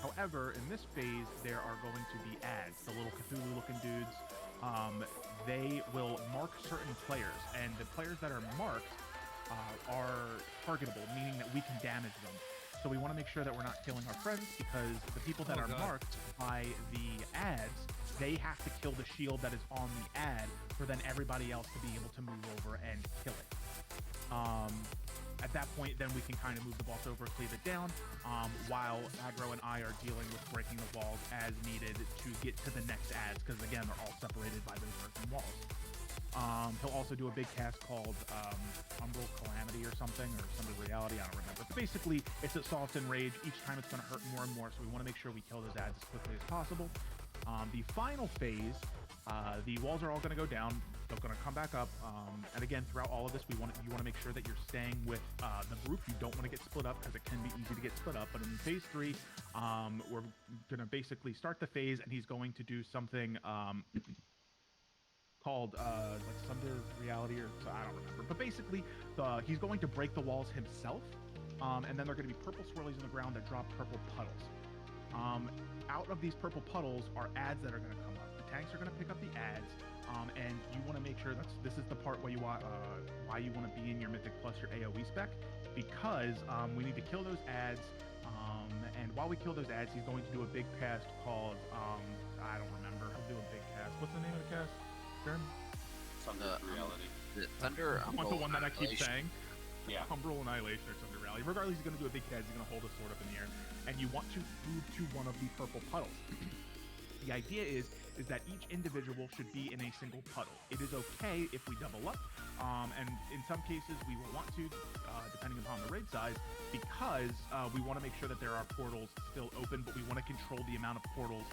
D: However, in this phase, there are going to be ads, the little Cthulhu-looking dudes. They will mark certain players, and the players that are marked are targetable, meaning that we can damage them. So we want to make sure that we're not killing our friends, because the people that are marked by the ads, they have to kill the shield that is on the ad for then everybody else to be able to move over and kill it. At that point, then we can kind of move the boss over, cleave it down, while Aggro and I are dealing with breaking the walls as needed to get to the next ads, because again, they're all separated by those earthen walls. He'll also do a big cast called Umbral Calamity or something, or Sunder Reality, I don't remember. But basically, it's Assault and Rage. Each time it's going to hurt more and more, so we want to make sure we kill those ads as quickly as possible. The final phase, the walls are all going to go down. They're going to come back up. And again, throughout all of this, you want to make sure that you're staying with the group. You don't want to get split up, because it can be easy to get split up. But in phase 3, we're going to basically start the phase, and he's going to do something called Sunder Reality, or I don't remember. But basically, he's going to break the walls himself, and then there are going to be purple swirlies on the ground that drop purple puddles. Out of these purple puddles are ads that are going to come up. The tanks are going to pick up the ads, and you want to make sure this is the part where you want why you want to be in your Mythic Plus, your AoE spec, because we need to kill those ads. And while we kill those ads, he's going to do a big cast called I don't remember. He'll do a big cast. What's the name of the cast?
F: Sunder Reality.
B: Thunder.
D: I want the one that I keep saying.
F: Yeah.
D: Umbral Annihilation or Sunder Rally. Regardless, he's going to do a big cast. He's going to hold his sword up in the air, and you want to move to one of the purple puddles. The idea is is that each individual should be in a single puddle. It is okay if we double up, and in some cases we will want to, depending upon the raid size, because we want to make sure that there are portals still open, but we want to control the amount of portals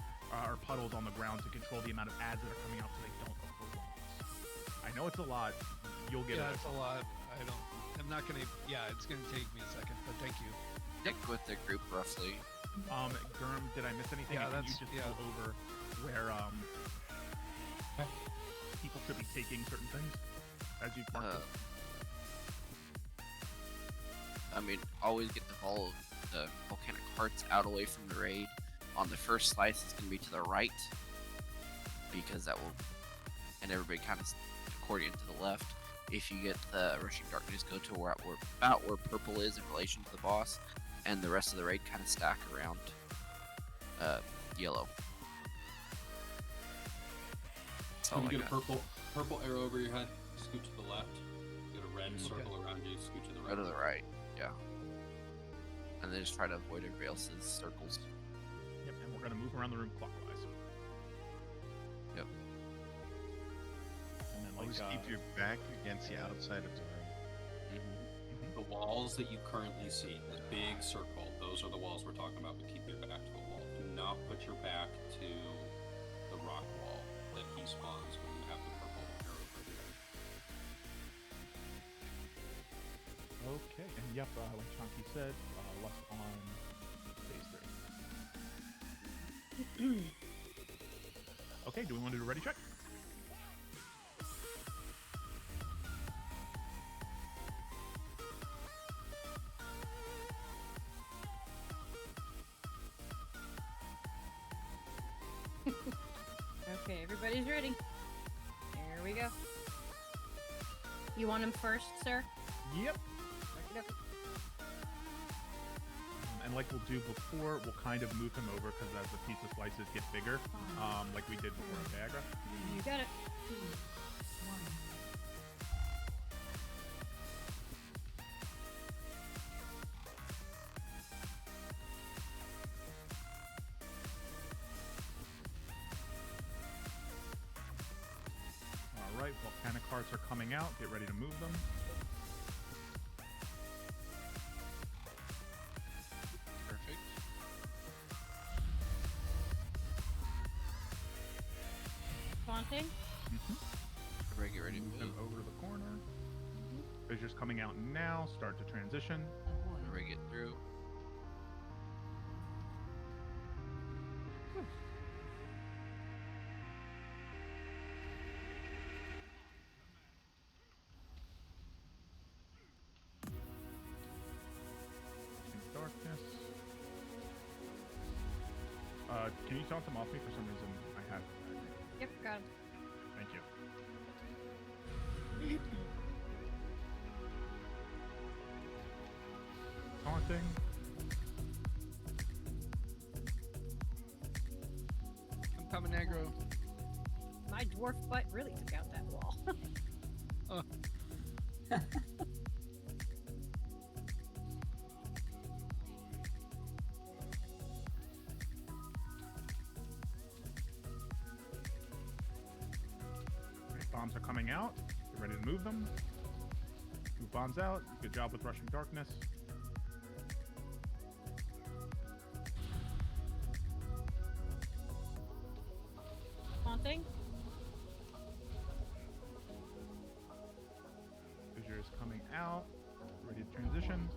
D: or puddles on the ground to control the amount of ads that are coming out so they don't overwhelm us. I know it's a lot. You'll get it.
N: Yeah, it's a lot. I'm not gonna. Yeah, it's gonna take me a second, but thank you.
B: Stick with the group roughly.
D: Gurm, did I miss anything?
N: Yeah,
D: Can you
N: that's-
D: just
N: yeah.
D: go over where people should be taking certain things as you mark them?
B: I mean, always get the volcanic hearts out away from the raid. On the first slice, it's going to be to the right, because that will, and everybody kind of accordion to the left. If you get the rushing darkness, go to about where purple is in relation to the boss, and the rest of the raid kind of stack around yellow. That's all
F: When
B: I
F: you get a
B: got.
F: purple arrow over your head, scoot to the left. Get a red circle around you, scoot to the right.
B: Go to the right, yeah. And then just try to avoid everybody else's circles.
D: Yep, and we're going to move around the room clockwise.
B: Yep.
D: And then
I: Always keep your back against the outside of the room.
F: The walls that you currently see, this big circle, those are the walls we're talking about, but keep your back to the wall. Do not put your back to the rock wall that he spawns when you have the purple arrow over your head.
D: Okay, and yep, like Chunky said, what's on phase 3? Okay, do we want to do a ready check?
C: Okay, everybody's ready. There we go. You want him first, sir?
D: Yep.
C: Okey-dokey.
D: And like we'll do before, we'll kind of move him over because as the pizza slices get bigger, like we did before in Viagra.
C: You got it.
D: Alright, volcanic hearts are coming out. Get ready to move them.
B: Perfect.
C: Taunting.
B: Everybody get ready to
D: Move them
B: move.
D: over to the corner. Fissures coming out now. Start to transition.
B: Everybody get through.
D: Darkness. Can you taunt them off me? For some reason, I have.
C: Yep, got him.
D: Thank you. Taunting.
N: I'm coming aggro.
C: My dwarf butt really took out that wall.
N: Oh.
D: Okay, bombs are coming out. Get ready to move them. Move bombs out. Good job with rushing darkness.
C: Taunting.
D: Fissure is coming out. Ready to transition.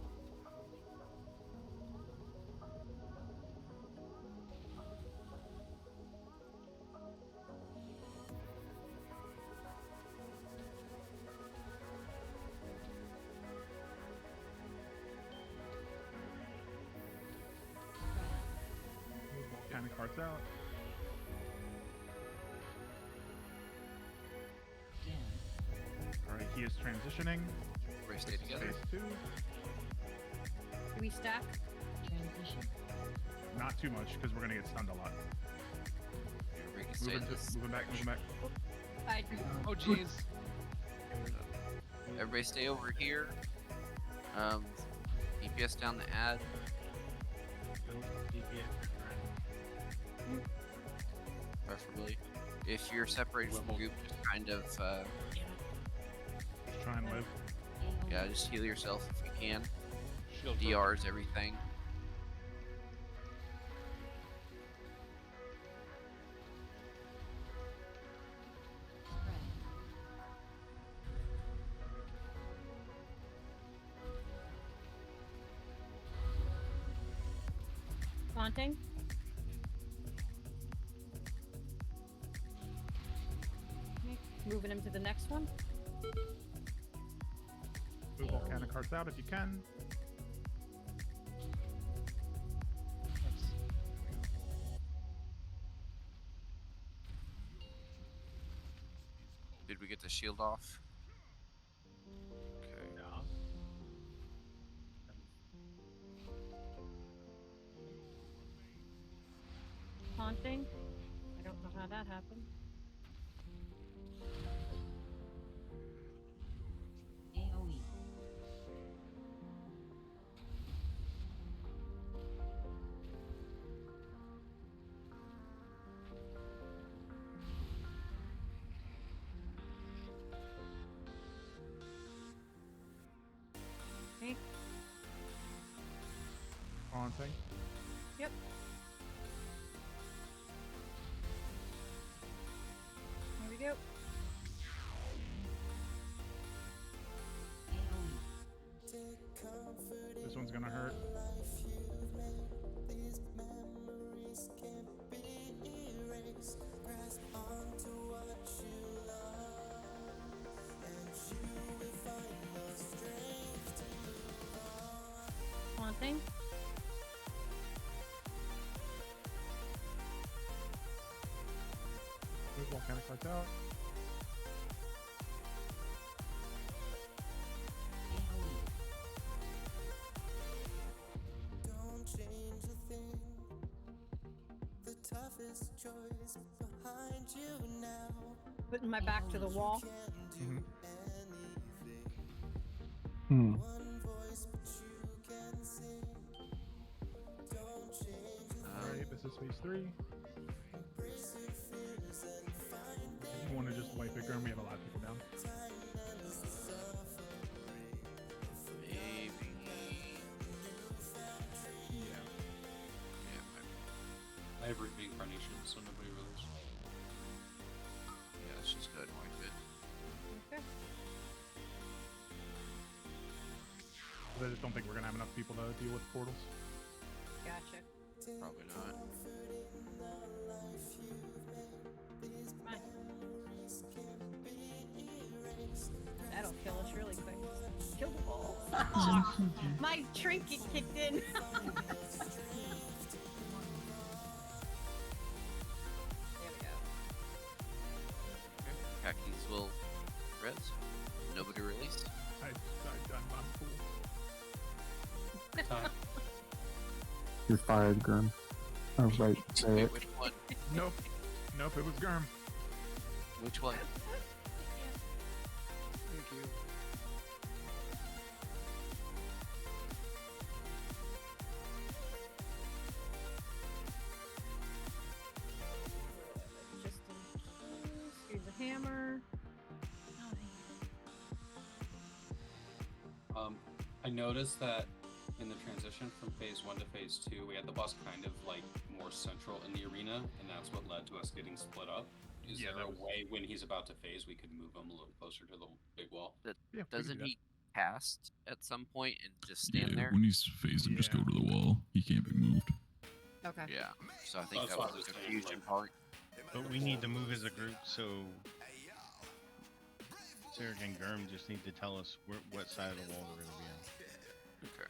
D: Volcanic hearts out. Alright, he is transitioning.
B: Everybody stay together.
D: Phase 2.
C: Do we stack?
J: Transition.
D: Not too much, because we're gonna get stunned a lot.
B: Everybody can stay in this.
D: Moving back, moving back.
C: I
N: Oh jeez.
B: Everybody stay over here. DPS down the ad. Preferably. If you're separated from the group, just kind of,
D: Just try and live.
B: yeah, just heal yourself if you can.
I: Shield
B: DRs, everything.
C: Haunting. Okay, moving him to the next one.
D: Move volcanic cards out if you can.
B: Did we get the shield off? Okay.
C: Haunting. I don't know how that happened.
J: AoE.
C: Okay.
D: Haunting.
C: Yep. There we go.
D: This one's gonna hurt.
C: Haunting.
D: Move volcanic cards out.
C: Putting my back to the wall.
G: Hmm.
D: Alright, this is phase 3. If you want to just wipe it, Gurm, we have a lot of people down.
B: Maybe.
D: Yeah.
F: I have reincarnation, so nobody really.
B: Yeah, let's just go ahead and wipe it.
C: Okay.
D: I just don't think we're gonna have enough people to deal with portals.
C: Gotcha.
B: Probably not.
C: Fine. That'll kill us really quick. Kill the ball. My trinket kicked in. There we go.
B: Khakis will res. Nobody release.
D: I done, I'm cool.
G: You're fired, Grim. Oh, wait, say
B: Wait,
G: it.
B: which one?
D: Nope. Nope, it was Gurm.
B: Which one?
N: Thank you.
C: Just use the hammer.
F: I noticed that in the transition from phase 1 to phase 2, we had the boss kind of like more central in the arena, and that's what led to us getting split up. Is there a way when he's about to phase we could move him a little closer to the big wall?
B: Doesn't he cast at some point and just
P: Yeah,
B: stand there?
P: when he's phased him, just go to the wall. He can't be moved.
C: Okay.
B: Yeah. So I think
F: That's
B: that
F: what
B: was
F: I was
B: the
F: saying,
B: confusion
F: like-
B: part.
I: But we need to move as a group, so Sarah and Gurm just need to tell us what side of the wall we're going to be on.
B: Okay.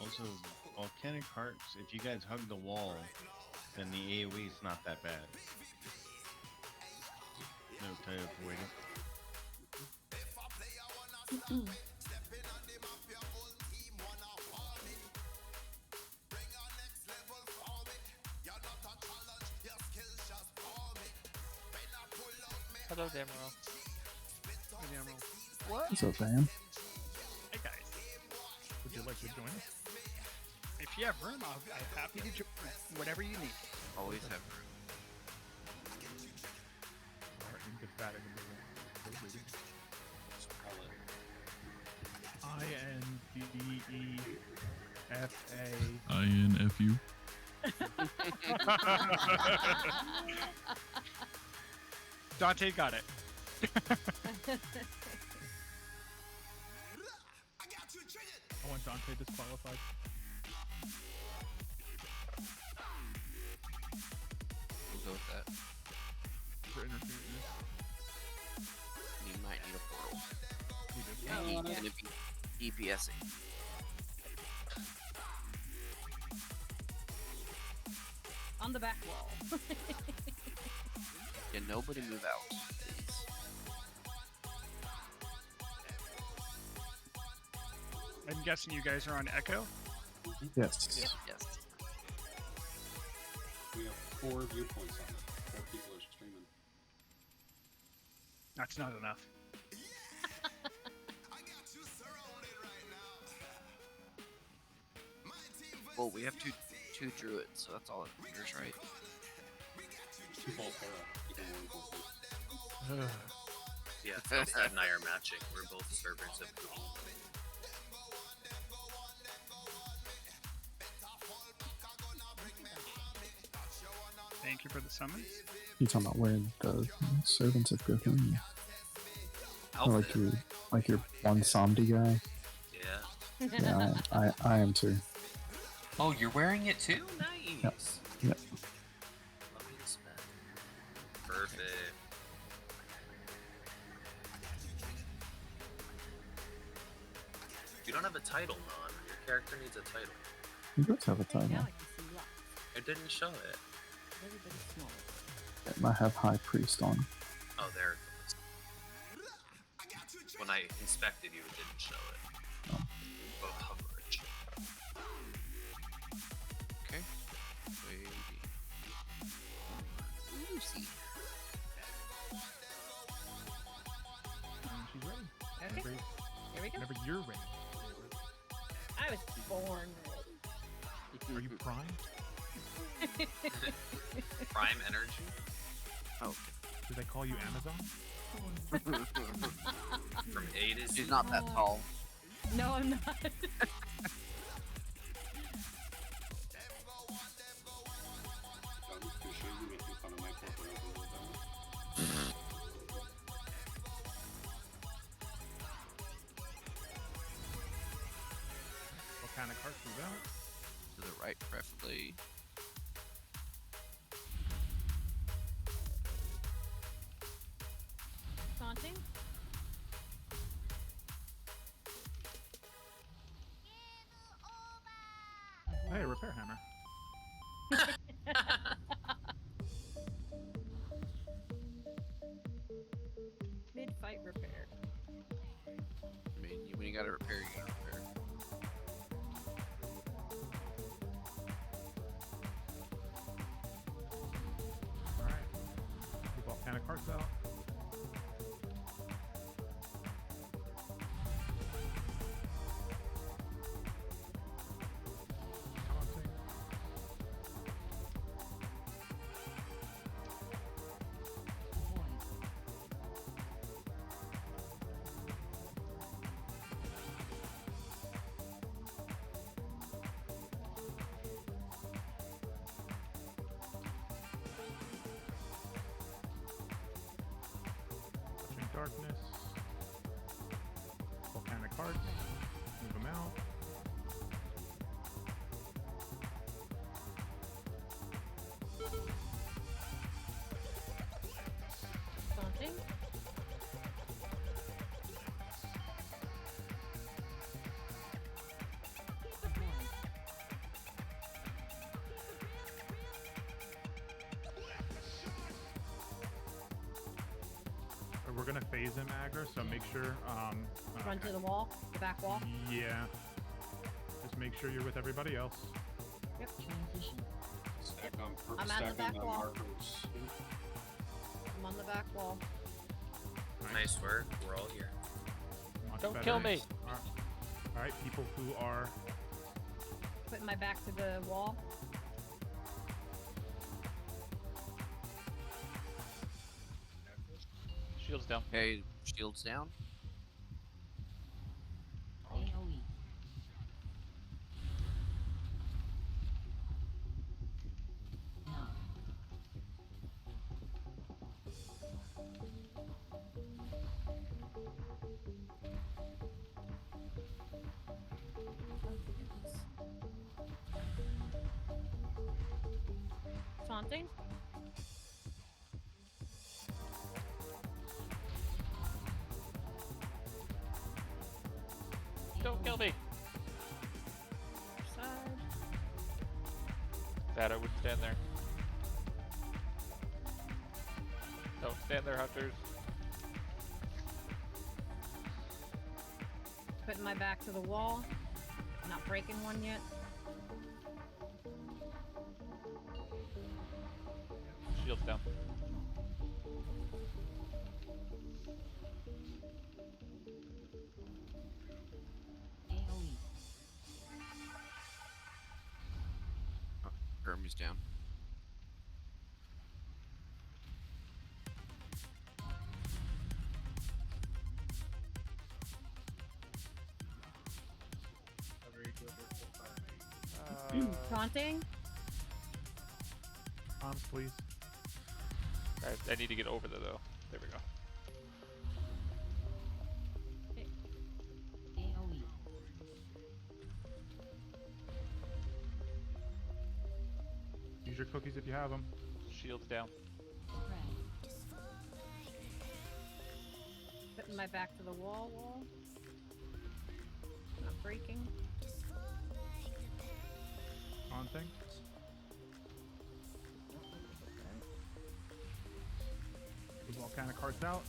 I: Also, volcanic hearts, if you guys hug the wall, then the AoE is not that bad. No, to avoid it.
A: Hello, Demero.
N: Hey, Emerald.
G: What's up, man?
N: Hey guys.
D: Would you like to join us?
N: If you have room, I'm happy to join whatever you need.
B: Always have room.
D: Are indefatigable. INDEFA.
P: INFU.
Q: Dante got it.
D: I want Dante disqualified.
B: We'll go with that.
D: For interference.
B: You might need a portal.
D: We do.
B: Yeah, he's gonna be EPSing.
C: On the back wall.
B: Can nobody move out, please?
Q: I'm guessing you guys are on Echo.
G: Yes.
B: Yep. Yes.
F: We have 4 viewpoints on it. 4 people are streaming.
Q: That's not enough.
B: Well, we have two druids, so that's all that matters, right?
F: 2 Volterra. Even more important.
M: Yeah, Felstad and I are matching. We're both servants of Google.
Q: Thank you for the summons.
G: You talking about wearing the servants of Gotham? Like your one Somdi guy?
M: Yeah.
G: Yeah, I am too.
M: Oh, you're wearing it too? Nice.
G: Yep. Yep.
M: Lovely to spend. Perfect. You don't have a title, Non. Your character needs a title.
G: He does have a title.
C: Now I can see lots.
M: It didn't show it.
C: Everybody's small.
G: It might have High Priest on.
M: Oh, there it goes. When I inspected you, it didn't show it.
G: Oh.
M: Oh, coverage.
B: Okay. Wait. Lucy.
D: And she's ready.
C: Okay.
D: Whenever,
C: Here we go.
D: whenever you're ready.
C: I was born
D: Are you primed?
C: ready.
M: Prime energy?
B: Oh.
D: Did they call you Amazon?
M: From A to Z.
B: She's not that tall.
C: No, I'm not.
F: Appreciate you making fun of my corporate overlord.
D: What kind of cards move out?
B: To the right, preferably.
C: Taunting?
D: Hey, repair hammer.
C: Mid-fight repair.
B: I mean, when you gotta repair, you gotta repair.
D: Alright. Keep all kind of cards out. Taunting. Touching darkness. All kind of cards. Move them out.
C: Taunting?
D: We're gonna phase him aggro, so make sure.
C: Run to the wall, the back wall.
D: Yeah. Just make sure you're with everybody else.
C: Yep.
J: Transition.
F: Stack on,
C: I'm at the back wall.
F: markers.
C: I'm on the back wall.
M: Nice work. We're all here.
D: Much
A: Don't
D: better.
A: kill me.
D: Alright, people who are
C: Putting my back to the wall.
A: down.
B: Okay, shields down.
J: AoE. Knock.
C: Taunting.
A: Don't kill me.
C: Side.
A: That I would stand there. Don't stand there, hunters.
C: Putting my back to the wall. Not breaking one yet.
A: Shields down.
J: AoE.
B: Hermes down.
C: Taunting.
D: Bombs, please.
A: I need to get over there though. There we go.
J: AoE.
D: Use your cookies if you have them.
A: Shields down.
J: Red.
C: Putting my back to the wall. Not breaking.
D: Taunting. The volcanic cards out.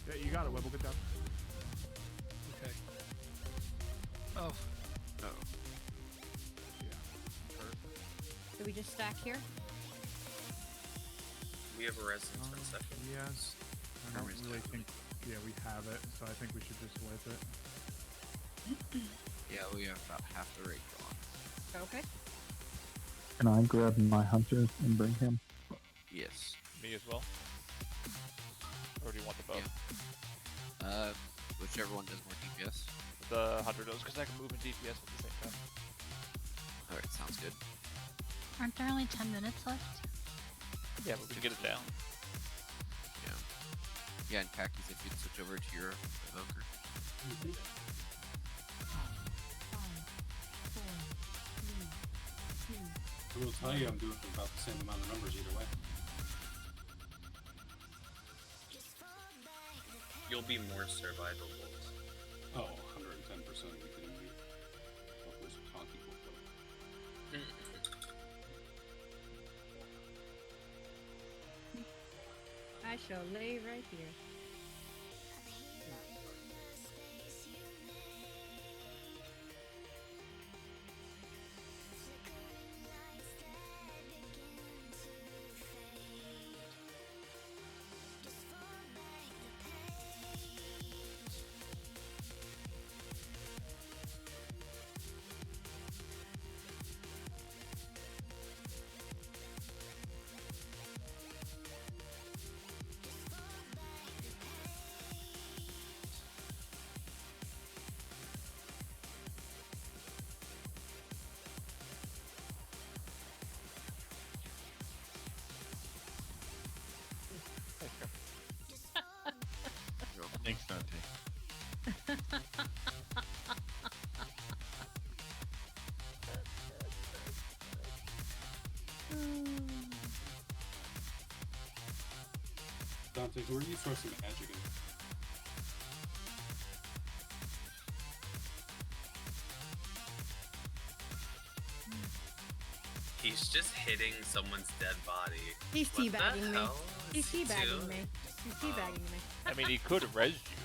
D: Yeah, you got it, Webble. Good job.
N: Okay. Oh.
B: Uh-oh.
C: Do we just stack here?
M: We have a residence for a second.
D: Yes. I don't really think. Yeah, we have it, so I think we should just wipe it.
B: Yeah, we have about half the rate gone.
C: Okay.
G: Can I grab my hunter and bring him?
B: Yes.
A: Me as well. Or do you want the bow?
B: Yeah. Whichever one does more DPS.
A: The hunter does, because I can move in DPS at the same time.
B: Alright, sounds good.
H: Aren't there only 10 minutes left?
A: Yeah, but we can get it down.
B: Yeah. Yeah, and khakis if you'd switch over to your evoker.
J: 5, 4, 3, 2.
F: I will tell you I'm doing about the same amount of numbers either way.
M: You'll be more survivable.
F: Oh, 110% we can do. Hopefully some talk equal to it.
C: I shall lay right here.
I: Thanks, Dante.
F: Dante, who are you sourcing magic in?
M: He's just hitting someone's dead body.
C: He's
M: What the
C: teabagging me.
M: hell
C: He's
M: is he
C: teabagging
M: doing?
C: me. He's teabagging me.
A: I mean, he could have rezzed you.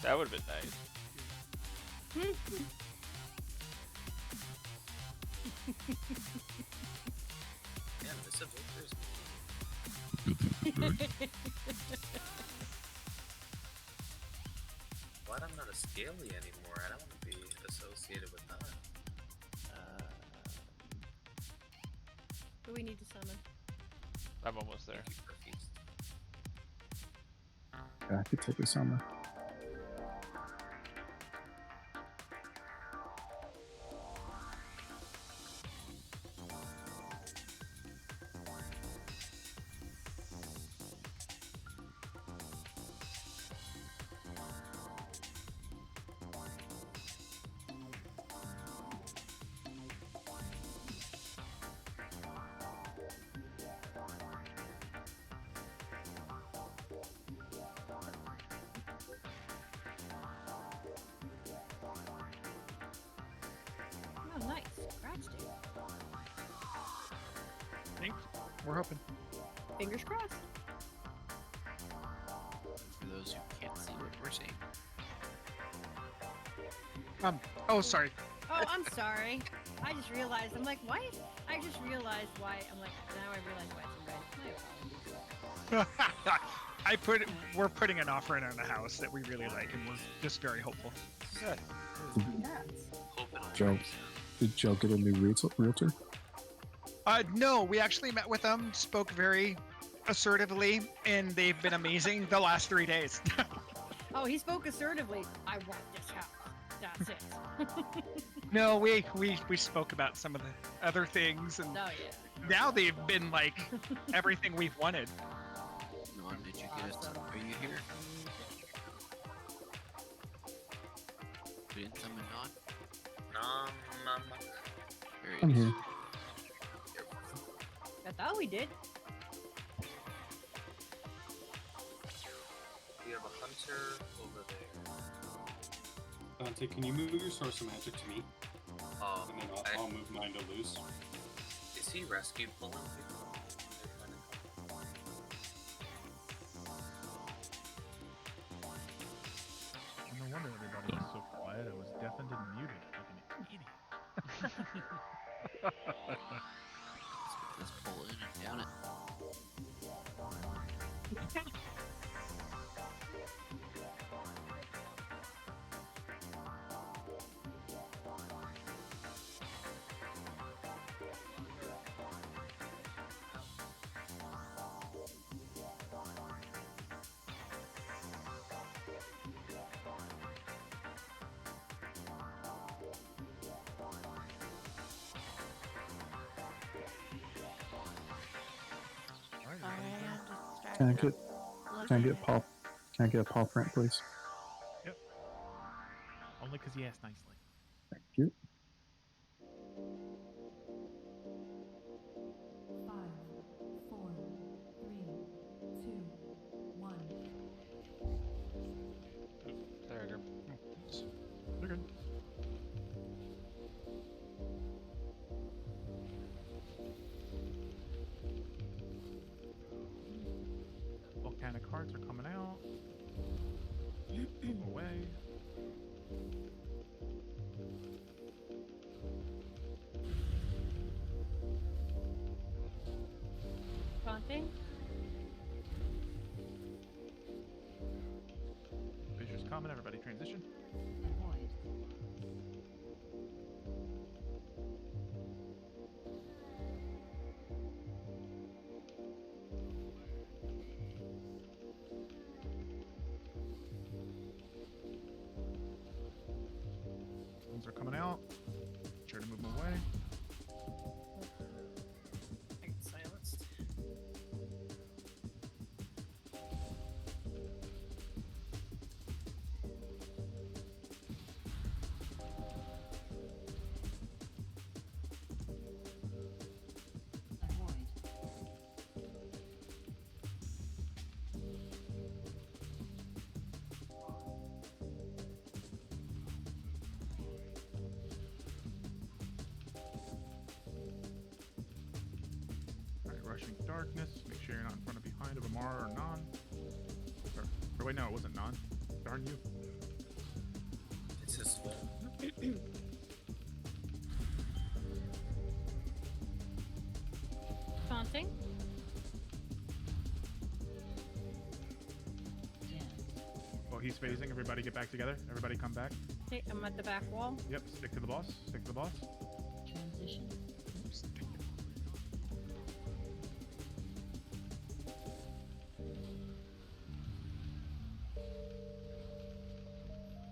A: That would have been nice.
M: Yeah, this evoker's glad I'm not a scaly anymore. I don't want to be associated with that.
C: Who we need to summon?
A: I'm almost there.
G: Yeah, I could take a summer.
C: Oh, nice. Congrats, dude.
Q: Thanks. We're hoping.
C: Fingers crossed.
B: For those who can't see what we're saying.
Q: Oh, sorry.
C: Oh, I'm sorry. I just realized. I'm like, why? I just realized why. I'm like, now I realize why it's in red. My apologies.
Q: We're putting an offer in on the house that we really like, and we're just very hopeful.
A: Good.
G: Joe, did Joe get a new realtor?
Q: No, we actually met with them, spoke very assertively, and they've been amazing the last 3 days.
C: Oh, he spoke assertively. I want this house. That's it.
Q: No, we spoke about some of the other things, and
C: Oh yeah.
Q: now they've been like everything we've wanted.
B: Norm, did you get us? Are you here? We didn't summon Dawn? There he
G: I'm
B: is.
G: here.
C: I thought we did.
M: We have a hunter over there.
F: Dante, can you move your source of magic to me? And then I'll move mine to loose.
M: Is he rescue pulling people?
D: No wonder everybody was so quiet. I was deafened and muted like an idiot.
B: Let's pull in and down it.
C: I am
G: Can I
C: distracted.
G: get Can I get a paw print, please?
D: Yep. Only because he asked nicely.
G: Thank you.
J: 5, 4, 3, 2, 1.
A: There you go.
D: They're good. Volcanic cards are coming out. Away.
C: Taunting.
D: Fissures coming. Everybody transition.
J: Avoid.
D: Ones are coming out. Try to move them away.
C: I get silenced.
J: Avoid.
D: Alright, rushing darkness. Make sure you're not in front of behind of Amara or Non. Or wait, no, it wasn't Non. Darn you.
M: It's his fault.
C: Taunting.
D: Well, he's phasing. Everybody get back together. Everybody come back.
C: Okay, I'm at the back wall.
D: Yep, stick to the boss. Stick to the boss.
J: Transition.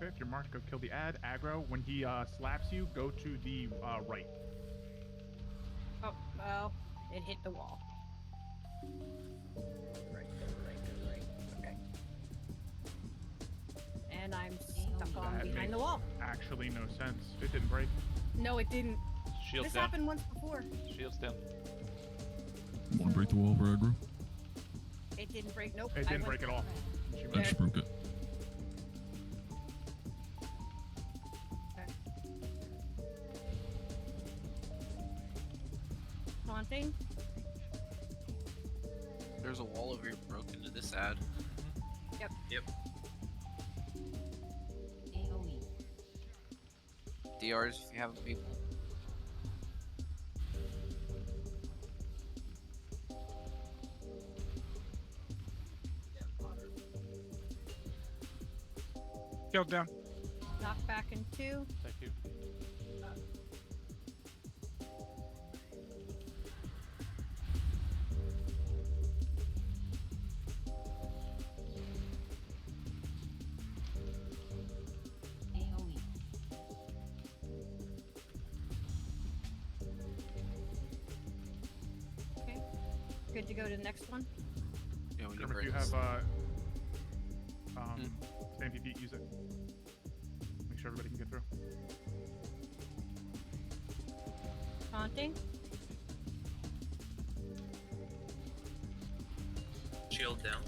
D: If you're marked, go kill the ad. Aggro. When he slaps you, go to the right.
C: Oh, well, it hit the wall. Right. Okay. And I'm stuck on
D: That
C: behind
D: makes
C: the wall.
D: actually no sense. It didn't break.
C: No, it didn't.
A: Shields
C: This
A: down.
C: happened once before.
A: Shields down.
P: Want to break the wall for aggro?
C: It didn't break. Nope.
D: It
C: I
D: didn't
C: went-
D: break at all. She
P: I just broke it.
C: Okay. Haunting.
B: There's a wall over here broken into this ad.
C: Yep.
M: Yep.
B: DRs if you have them, people.
Q: Shield down.
C: Knock back in 2.
A: Thank you.
C: Okay. Good to go to the next one.
B: Yeah, we
D: Remember,
B: never
D: if you have Stampede Pete, use it. Make sure everybody can get through.
C: Haunting.
M: Shield down.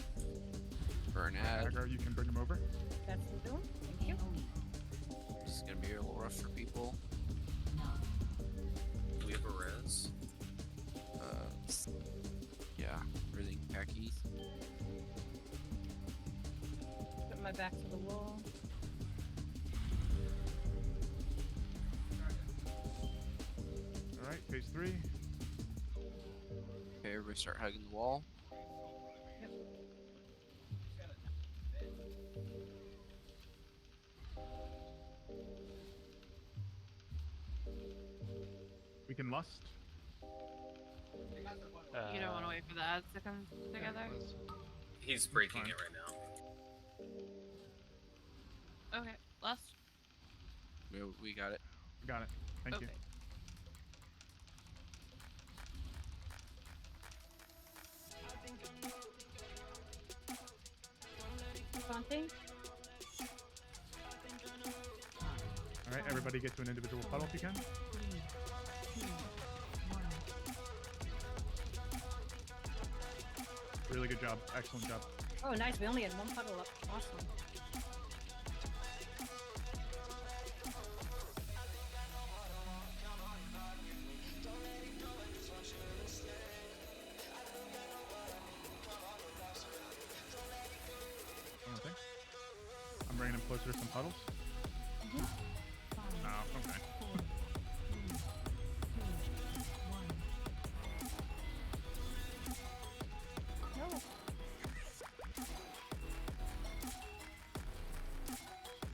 B: burn ad.
D: Aggro, you can bring him over.
C: That's what we're doing. Thank you.
B: This is gonna be a little rough for people.
M: Do we have a res?
B: Yeah, everything khakis.
C: Put my back to the wall.
D: Alright, phase 3.
B: Okay, everybody start hugging the wall.
C: Yep.
D: We can lust.
L: You don't want to wait for the ads to come together?
M: He's breaking it right now.
L: Okay, last.
B: We got it.
D: We got it. Thank you.
L: Okay.
C: Haunting.
D: Alright, everybody get to an individual puddle if you can. Really good job. Excellent job.
C: Oh, nice. We only had one puddle up. Awesome.
D: One thing. I'm bringing him closer to some puddles. Oh, okay.
C: No.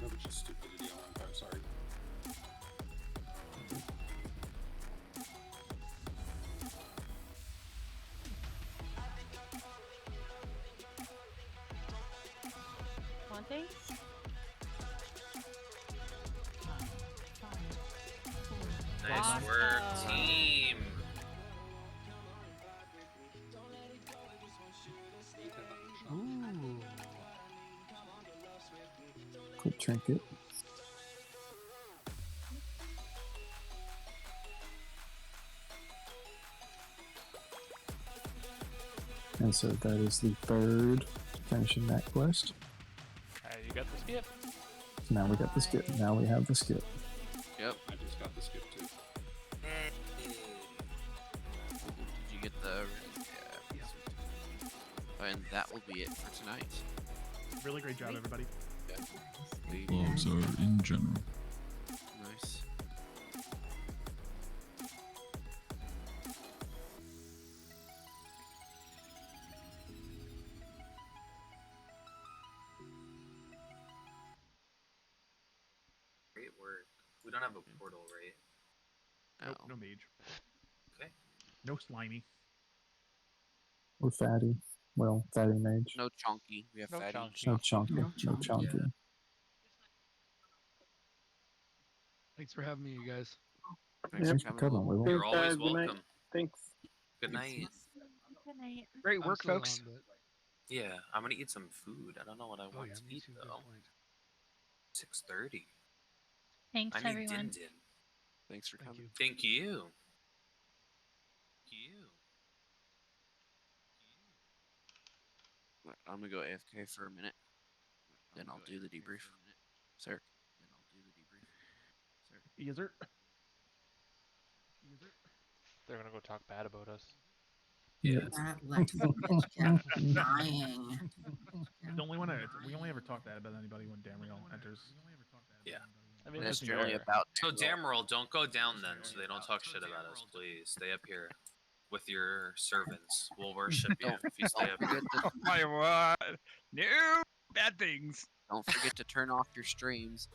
F: That was just stupidity on my part, sorry.
C: Haunting.
M: Nice work, team.
O: Ooh.
G: Quick trinket. And so that is the third finishing that quest.
A: You got the skip.
G: So now we got the skip. Now we have the skip.
B: Yep.
F: I just got the skip too.
B: Did you get the? Yeah. And that will be it for tonight.
D: Really great job, everybody.
B: Yeah. We
P: Logs are in general.
B: nice.
M: Great work. We don't have a portal, right?
D: Nope,
B: No.
D: no mage.
M: Okay.
D: No slimy.
G: Or fatty. Well, fatty mage.
B: No chonky. We have
A: No
B: fatty.
A: chonky.
G: No chunky.
K: No
G: No
K: chunky.
G: chunky.
N: Thanks for having me, you guys.
B: Thanks
G: Yep,
B: for coming.
G: come on, we
B: Will.
G: will.
M: You're always
R: good night.
M: welcome.
R: Thanks.
M: Good night.
L: Good night.
Q: Great
N: I'm
Q: work,
N: still
Q: folks.
N: on, but
M: Yeah, I'm gonna eat some food. I don't know what I
N: oh
M: want
N: yeah,
M: to
N: me
M: eat
N: too. Good
M: though.
N: point.
M: 6:30.
H: Thanks,
M: I need
H: everyone.
M: din.
B: Thanks for
N: Thank
B: coming.
N: you.
M: Thank you. You.
B: I'm gonna go AFK for a minute. Then I'll do the debrief. Sir.
D: Yes, sir.
A: They're gonna go talk bad about us.
M: Yeah.
K: That Lexington is just dying.
D: The only one we only ever talk that about anybody when Damriel enters.
M: Yeah.
A: I mean,
B: That's
A: that's
B: generally
A: fair.
B: about.
M: So Dameril, don't go down then, so they don't talk shit about us, please. Stay up here with your servants. We'll worship you if you stay up here.
Q: Oh my word! No bad things.
B: Don't forget to turn off your streams.